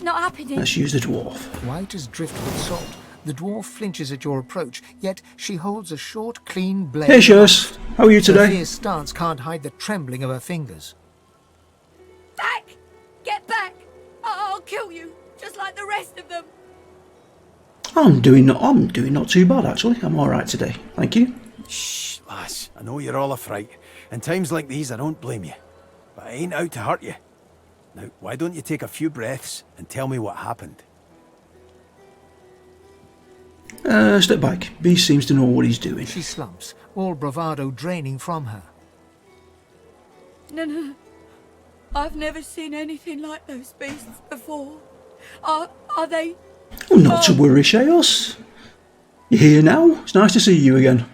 Not happening. Let's use the dwarf. White as driftwood salt, the dwarf flinches at your approach, yet she holds a short, clean blade. Hey, Shurs. How are you Her today? fierce stance can't hide the trembling of her fingers. Back! Get back! I'll kill you, just like the rest of them. I'm doing not too bad actually. I'm all right today. Thank you. Shh, lass. I know you're all a fright. In times like these, I don't blame you. But I ain't out to hurt you. Now, why don't you take a few breaths and tell me what happened? Step back. Beast seems to know what he's doing. She slumps, all bravado draining from her. No. I've never seen anything like those beasts before. Are they... Oh, not to worry, Shurs. You're here now. It's nice to see you again.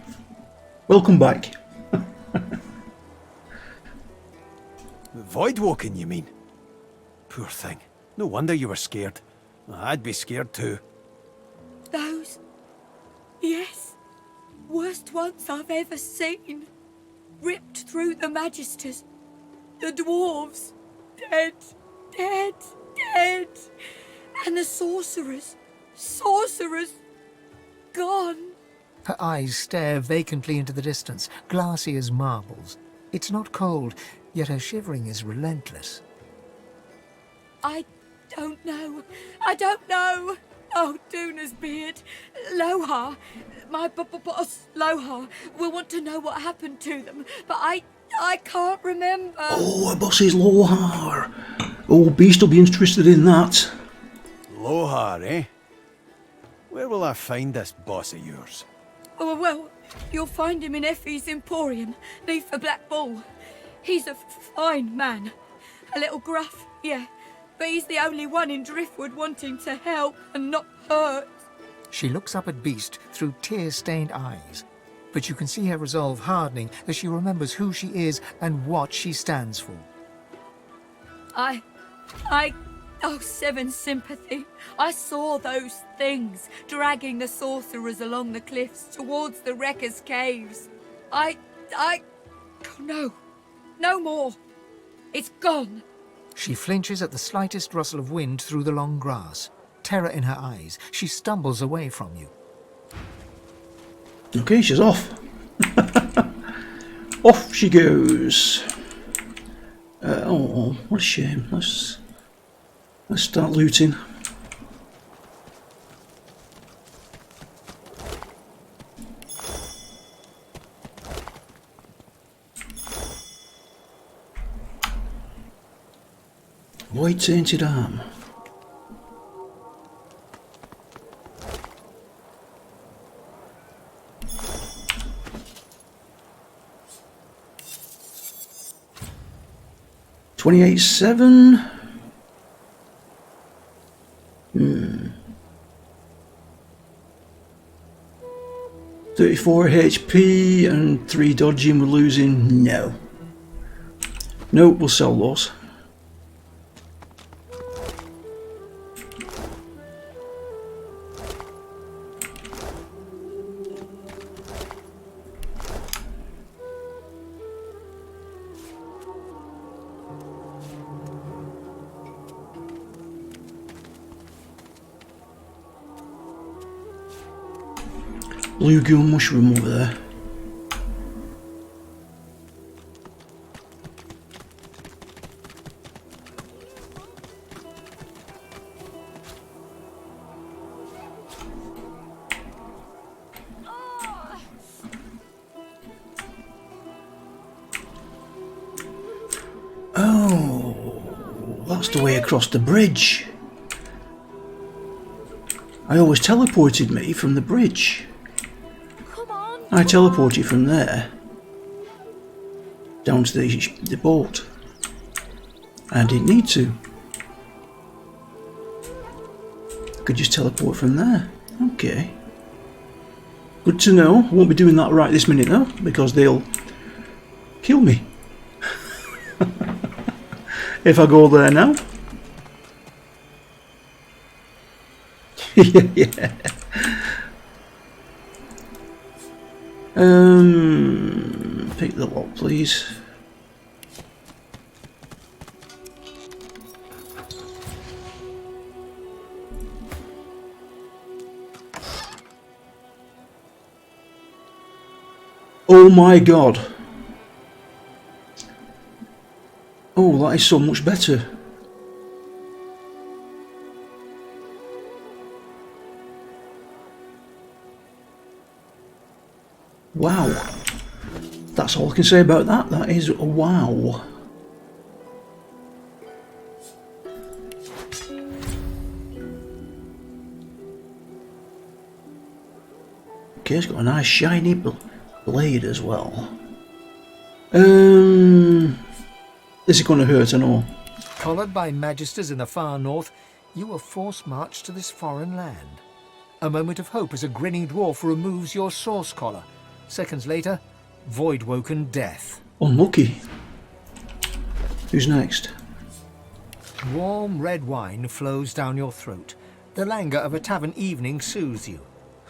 Welcome back. Voidwoken, you mean? Poor thing. No wonder you were scared. I'd be scared too. Those... Yes. Worst ones I've ever seen. Ripped through the Magisters. The dwarves. Dead. Dead. Dead. And the sorcerers. Sorcerers. Gone. Her eyes stare vacantly into the distance, glassy as marbles. It's not cold, yet her shivering is relentless. I don't know. I don't know. Oh, Duna's beard. Lohar. My boss, Lohar, will want to know what happened to them, but I can't remember. Oh, her boss is Lohar. Oh, Beast will be interested in that. Lohar, eh? Where will I find this boss of yours? Oh, well, you'll find him in Effie's Emporium, neath the Black Bull. He's a fine man. A little gruff, yeah. But he's the only one in Driftwood wanting to help and not hurt. She looks up at Beast through tear-stained eyes, but you can see her resolve hardening as she remembers who she is and what she stands for. Oh, Seven sympathy. I saw those things dragging the sorcerers along the cliffs towards the Wreckers' caves. No more. It's gone. She flinches at the slightest rustle of wind through the long grass. Terror in her eyes, she stumbles away from you. Okay, she's off. Off she goes. Oh, what a shame. Let's start looting. White tainted arm. $28.7. 34 HP and 3 dodging. We're losing. No. Nope, we'll sell those. Bluegill mushroom over there. Oh, that's the way across the bridge. I always teleported me from the bridge. I teleported from there down to the boat. I didn't need to. Could just teleport from there. Okay. Good to know. I won't be doing that right this minute though, because they'll kill me. If I go there now. Yeah. Pick the lock, please. Oh my god. Oh, that is so much better. Wow. That's all I can say about that. That is wow. Okay, it's got a nice shiny blade as well. Is it going to hurt? I know. Collared by magisters in the far north, you were forced marched to this foreign land. A moment of hope as a grinning dwarf removes your source collar. Seconds later, void-woken death. Unlucky. Who's next? Warm red wine flows down your throat. The languor of a tavern evening soothes you.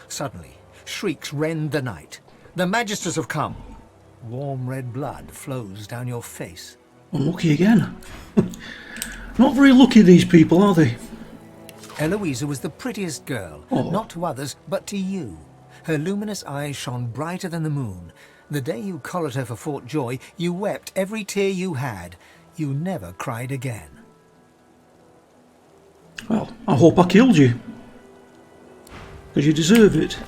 Suddenly, shrieks rend the night. The magisters have come. Warm red blood flows down your face. Unlucky again. Not very lucky, these people, are they? Eloisa was the prettiest girl, not to others, but to you. Her luminous eyes shone brighter than the moon. The day you collared her for Fort Joy, you wept every tear you had. You never cried again. Well, I hope I killed you. Because you deserve it.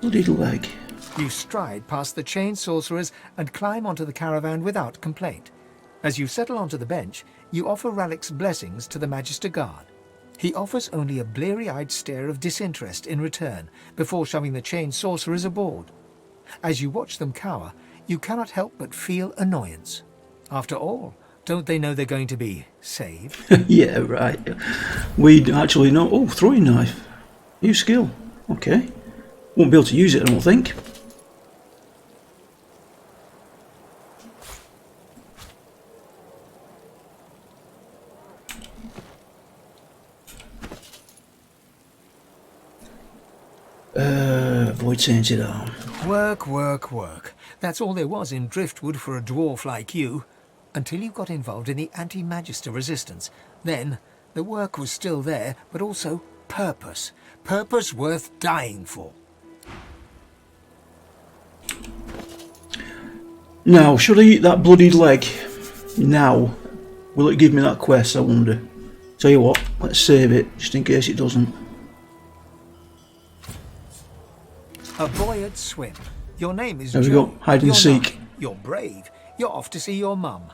Bloody leg. You stride past the chained sorcerers and climb onto the caravan without complaint. As you settle onto the bench, you offer Ralik's blessings to the Magister Guard. He offers only a bleary-eyed stare of disinterest in return, before shoving the chained sorcerers aboard. As you watch them cower, you cannot help but feel annoyance. After all, don't they know they're going to be saved? Yeah, right. We actually know. Oh, throwing knife. New skill. Okay. Won't be able to use it, I don't think. Void tainted arm. Work, work, work. That's all there was in Driftwood for a dwarf like you. Until you got involved in the anti-magister resistance. Then, the work was still there, but also purpose. Purpose worth dying for. Now, should I eat that bloodied leg? Now. Will it give me that quest, I wonder? Tell you what, let's save it, just in case it doesn't. A boy at swim. Your name is There we Joe. go, hide and You're seek. not. You're brave. You're off to see your mum.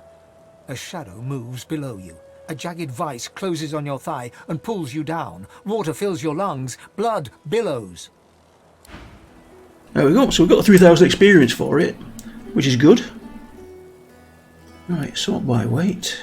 A shadow moves below you. A jagged vice closes on your thigh and pulls you down. Water fills your lungs. Blood billows. There we go, so we've got the 3,000 experience for it, which is good. Right, sort by weight.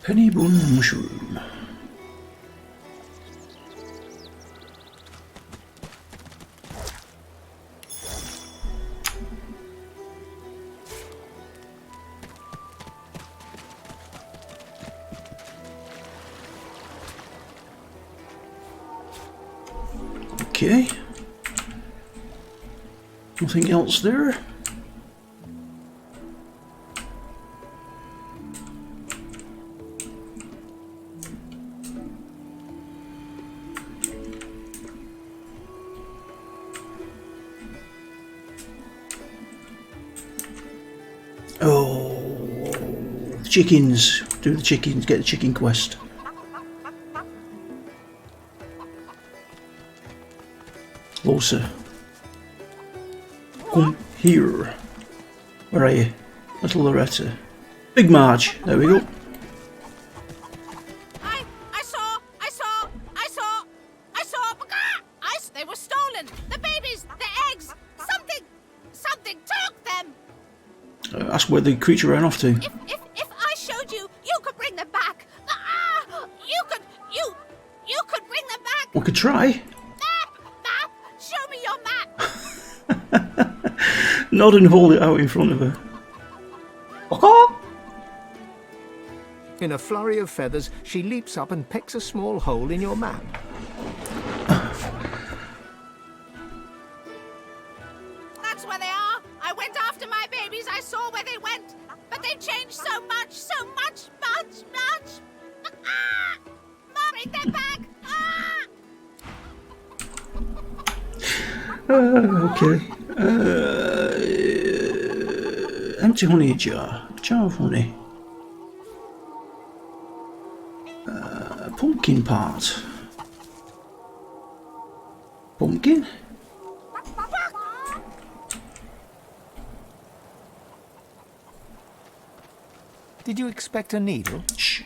Penny bun mushroom. Okay. Nothing else there. Oh, the chickens. Do the chickens. Get the chicken quest. Closer. Come here. Where are you? Little Loretta. Big Marge. There we go. They were stolen. The babies, the eggs, something took them. Ask where the creature ran off to. If I showed you, you could bring them back. You could bring them back. We could try. Map, show me your map. Nod and hold it out in front of her. In a flurry of feathers, she leaps up and pecks a small hole in your map. That's where they are. I went after my babies. I saw where they went. But they've changed so much. Mommy, they're back. Okay. Empty honey jar. Jar of honey. Pumpkin part. Pumpkin? Did you expect a needle? Shh.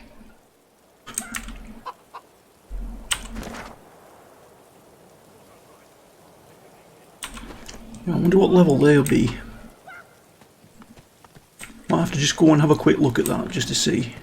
I wonder what level they'll be. Might have to just go and have a quick look at that just to see.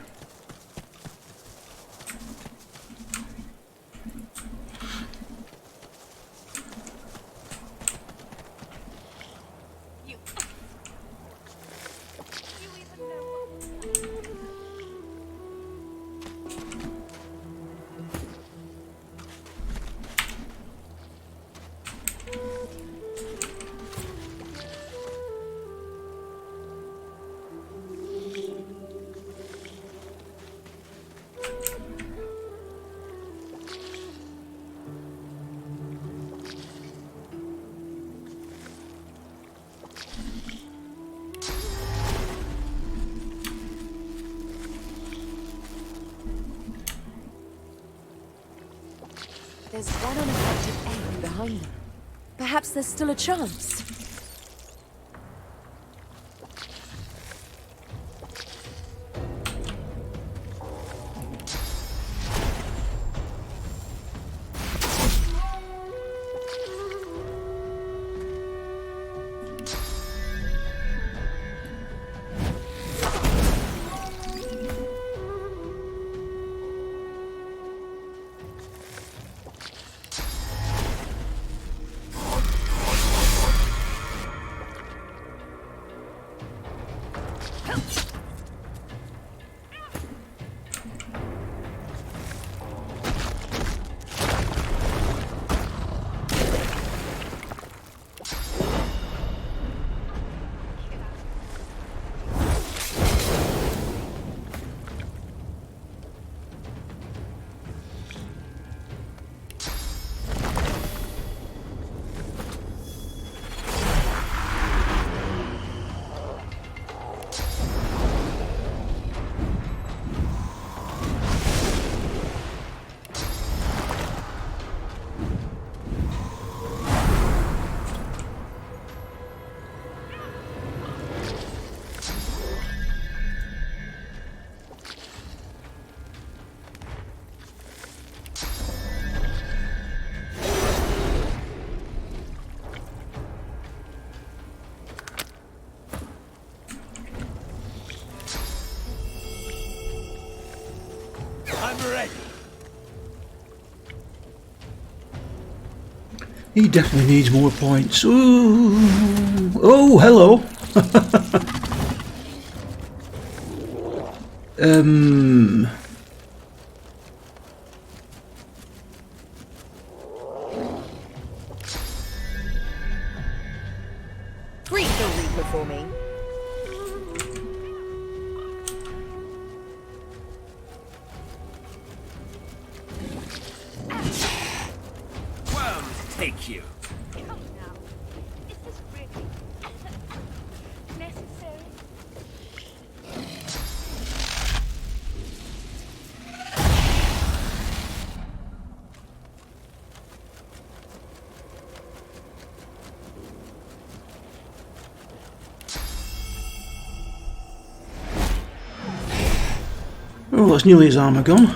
There's one unaffected egg behind them. Perhaps there's still a chance. He definitely needs more points. Ooh. Oh, hello. Greet the Reaper for me. Take you. Come now. Is this really necessary? Oh, that's nearly his armour gone.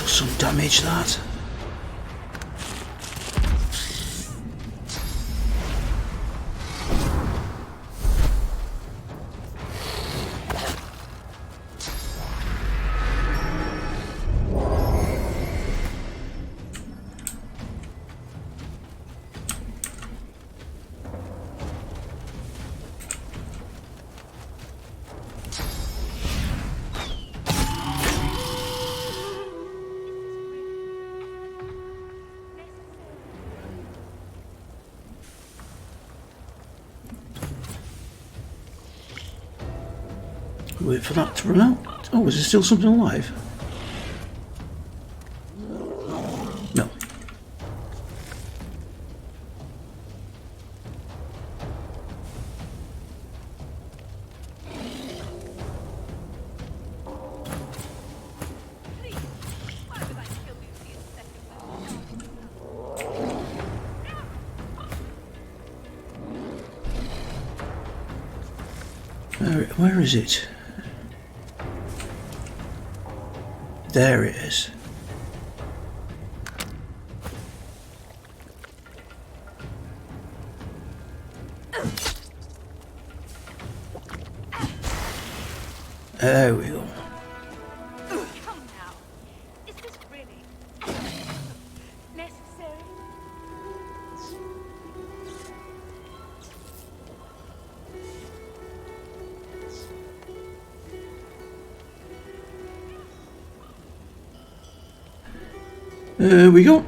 Some damage that. Wait for that to run out. Oh, is there still something alive? No. Where is it? There it is. There we go. Come now. Is this really necessary? There we go.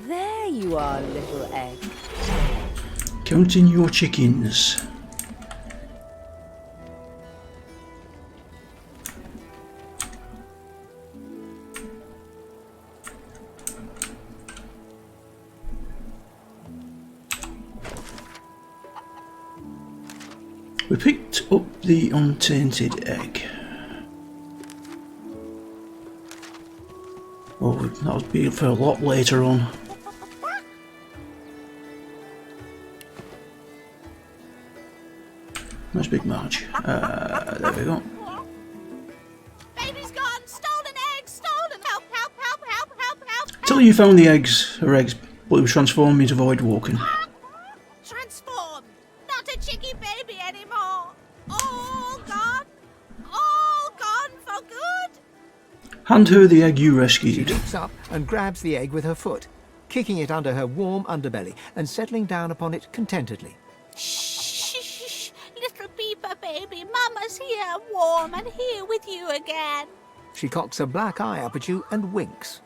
There you are, little egg. Counting your chickens. We picked up the untainted egg. Oh, that'll be for a lot later on. Where's Big Marge? There we go. Baby's gone! Stolen eggs! Stolen! Help! Help! Help! Help! Help! Help! Tell her you found the eggs, her eggs, but it was transformed into void walking. Transformed! Not a chicky baby anymore! All gone! All gone for good! Hand her the egg you She rescued. leaps up and grabs the egg with her foot, kicking it under her warm underbelly and settling down upon it contentedly. Shh! Little beeper baby, Mama's here, warm and here with you again. She cocks a black eye up at you and winks.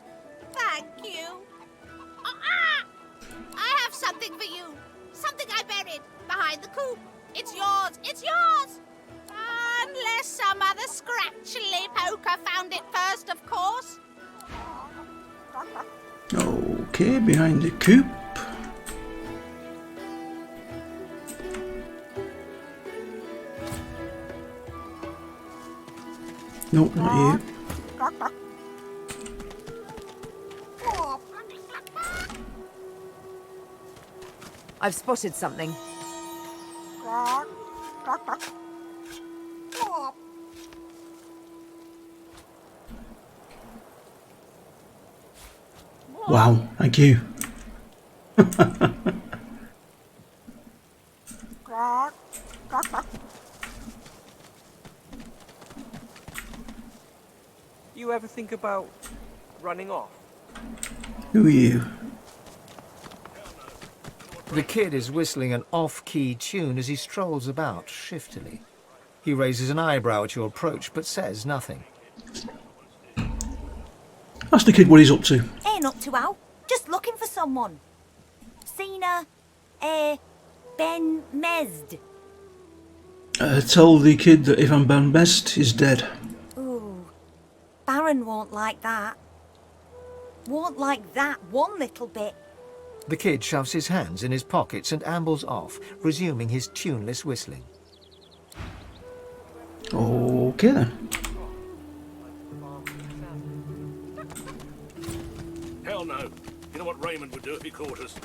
Thank you. I have something for you. Something I buried behind the coop. It's yours. It's yours. Unless some other scratchly poker found it first, of course. Okay, behind the coop. Nope, not you. I've spotted something. Wow, thank you. You ever think about running off. Who are you? The kid is whistling an off-key tune as he strolls about shiftily. He raises an eyebrow at your approach, but says nothing. Ask the kid what he's up to. Ain't up to Al. Just looking for someone. Seen Ben Mesd. Tell the kid that Ivan Ben Best is dead. Ooh, Baron won't like that. Won't like that one little bit. The kid shoves his hands in his pockets and ambles off, resuming his tuneless whistling. Okay then. Hell no. You know what Raymond would do if he caught us?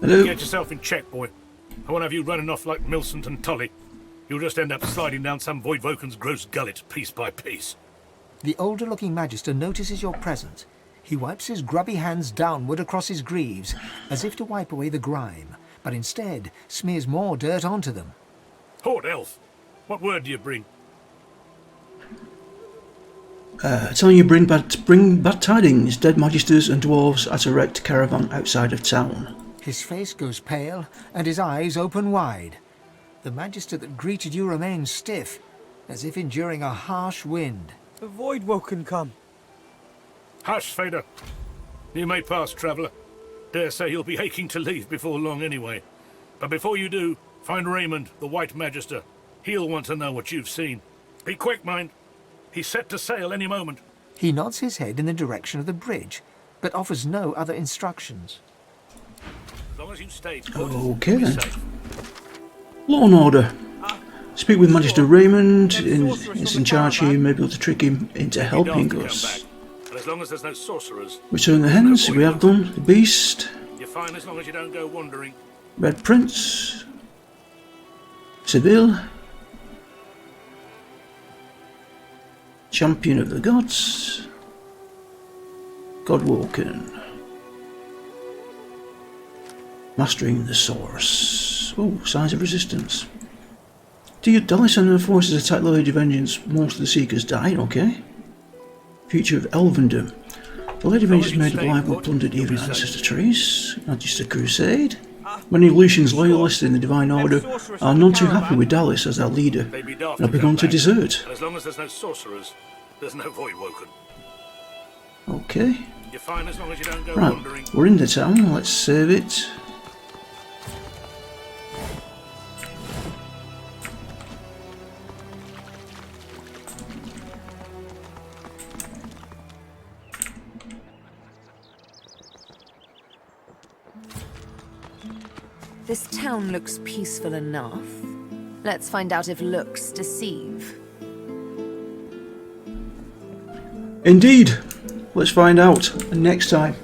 Hello? Get yourself in check, boy. I won't have you running off like Millicent and Tully. You'll just end up sliding down some Voidwoken's gross gullet, piece by piece. The older-looking Magister notices your presence. He wipes his grubby hands downward across his greaves, as if to wipe away the grime, but instead smears more dirt onto them. Horde elf, what word do you bring? Telling you bring bad tidings. Dead magisters and dwarves at a wrecked caravan outside of town. His face goes pale, and his eyes open wide. The Magister that greeted you remains stiff, as if enduring a harsh wind. The Voidwoken come. Hush, Fader. You may pass, traveller. Dare say you'll be aching to leave before long anyway. But before you do, find Raymond, the White Magister. He'll want to know what you've seen. Be quick, mind. He's set to sail any moment. He nods his head in the direction of the bridge, but offers no other instructions. As long as you stay put, Okay you'll be then. safe. Law and order. Speak with Magister Raymond. He's in charge here. Maybe able to trick him into helping us. And as long as there's no sorcerers, Return the hens. We have done. The beast. you're fine as long as you don't go wandering. Red Prince. Sibyl. Champion of the Gods. Godwoken. Mastering the Source. Oh, signs of resistance. Dallas and her forces attack the Lady of Vengeance. Most of the Seekers died, okay. Future of Elvendom. The Lady of Vengeance made alive with plundered even ancestor trees. Magister Crusade. Many of Lucian's loyalists in the Divine Order are none too happy with Dallas as their leader and have begun to desert. And as long as there's no sorcerers, there's no Voidwoken. Okay. You're fine as long as you don't go Right, wandering. we're in the town. Let's save it. This town looks peaceful enough. Let's find out if looks deceive. Indeed. Let's find out next time.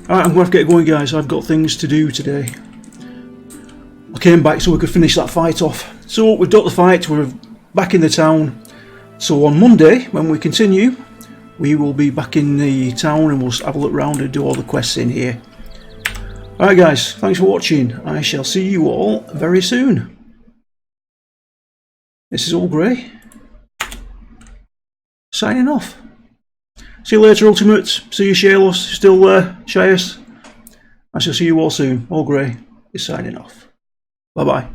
Alright, I'm going to have to get going, guys. I've got things to do today. I came back so we could finish that fight off. So we've got the fight. We're back in the town. So on Monday, when we continue, we will be back in the town and we'll have a look around and do all the quests in here. Alright guys, thanks for watching. I shall see you all very soon. This is Olgrey. Signing off. See you later, Ultimate. See you, Shalos. Still there, Shias. I shall see you all soon. Olgrey is signing off. Bye bye.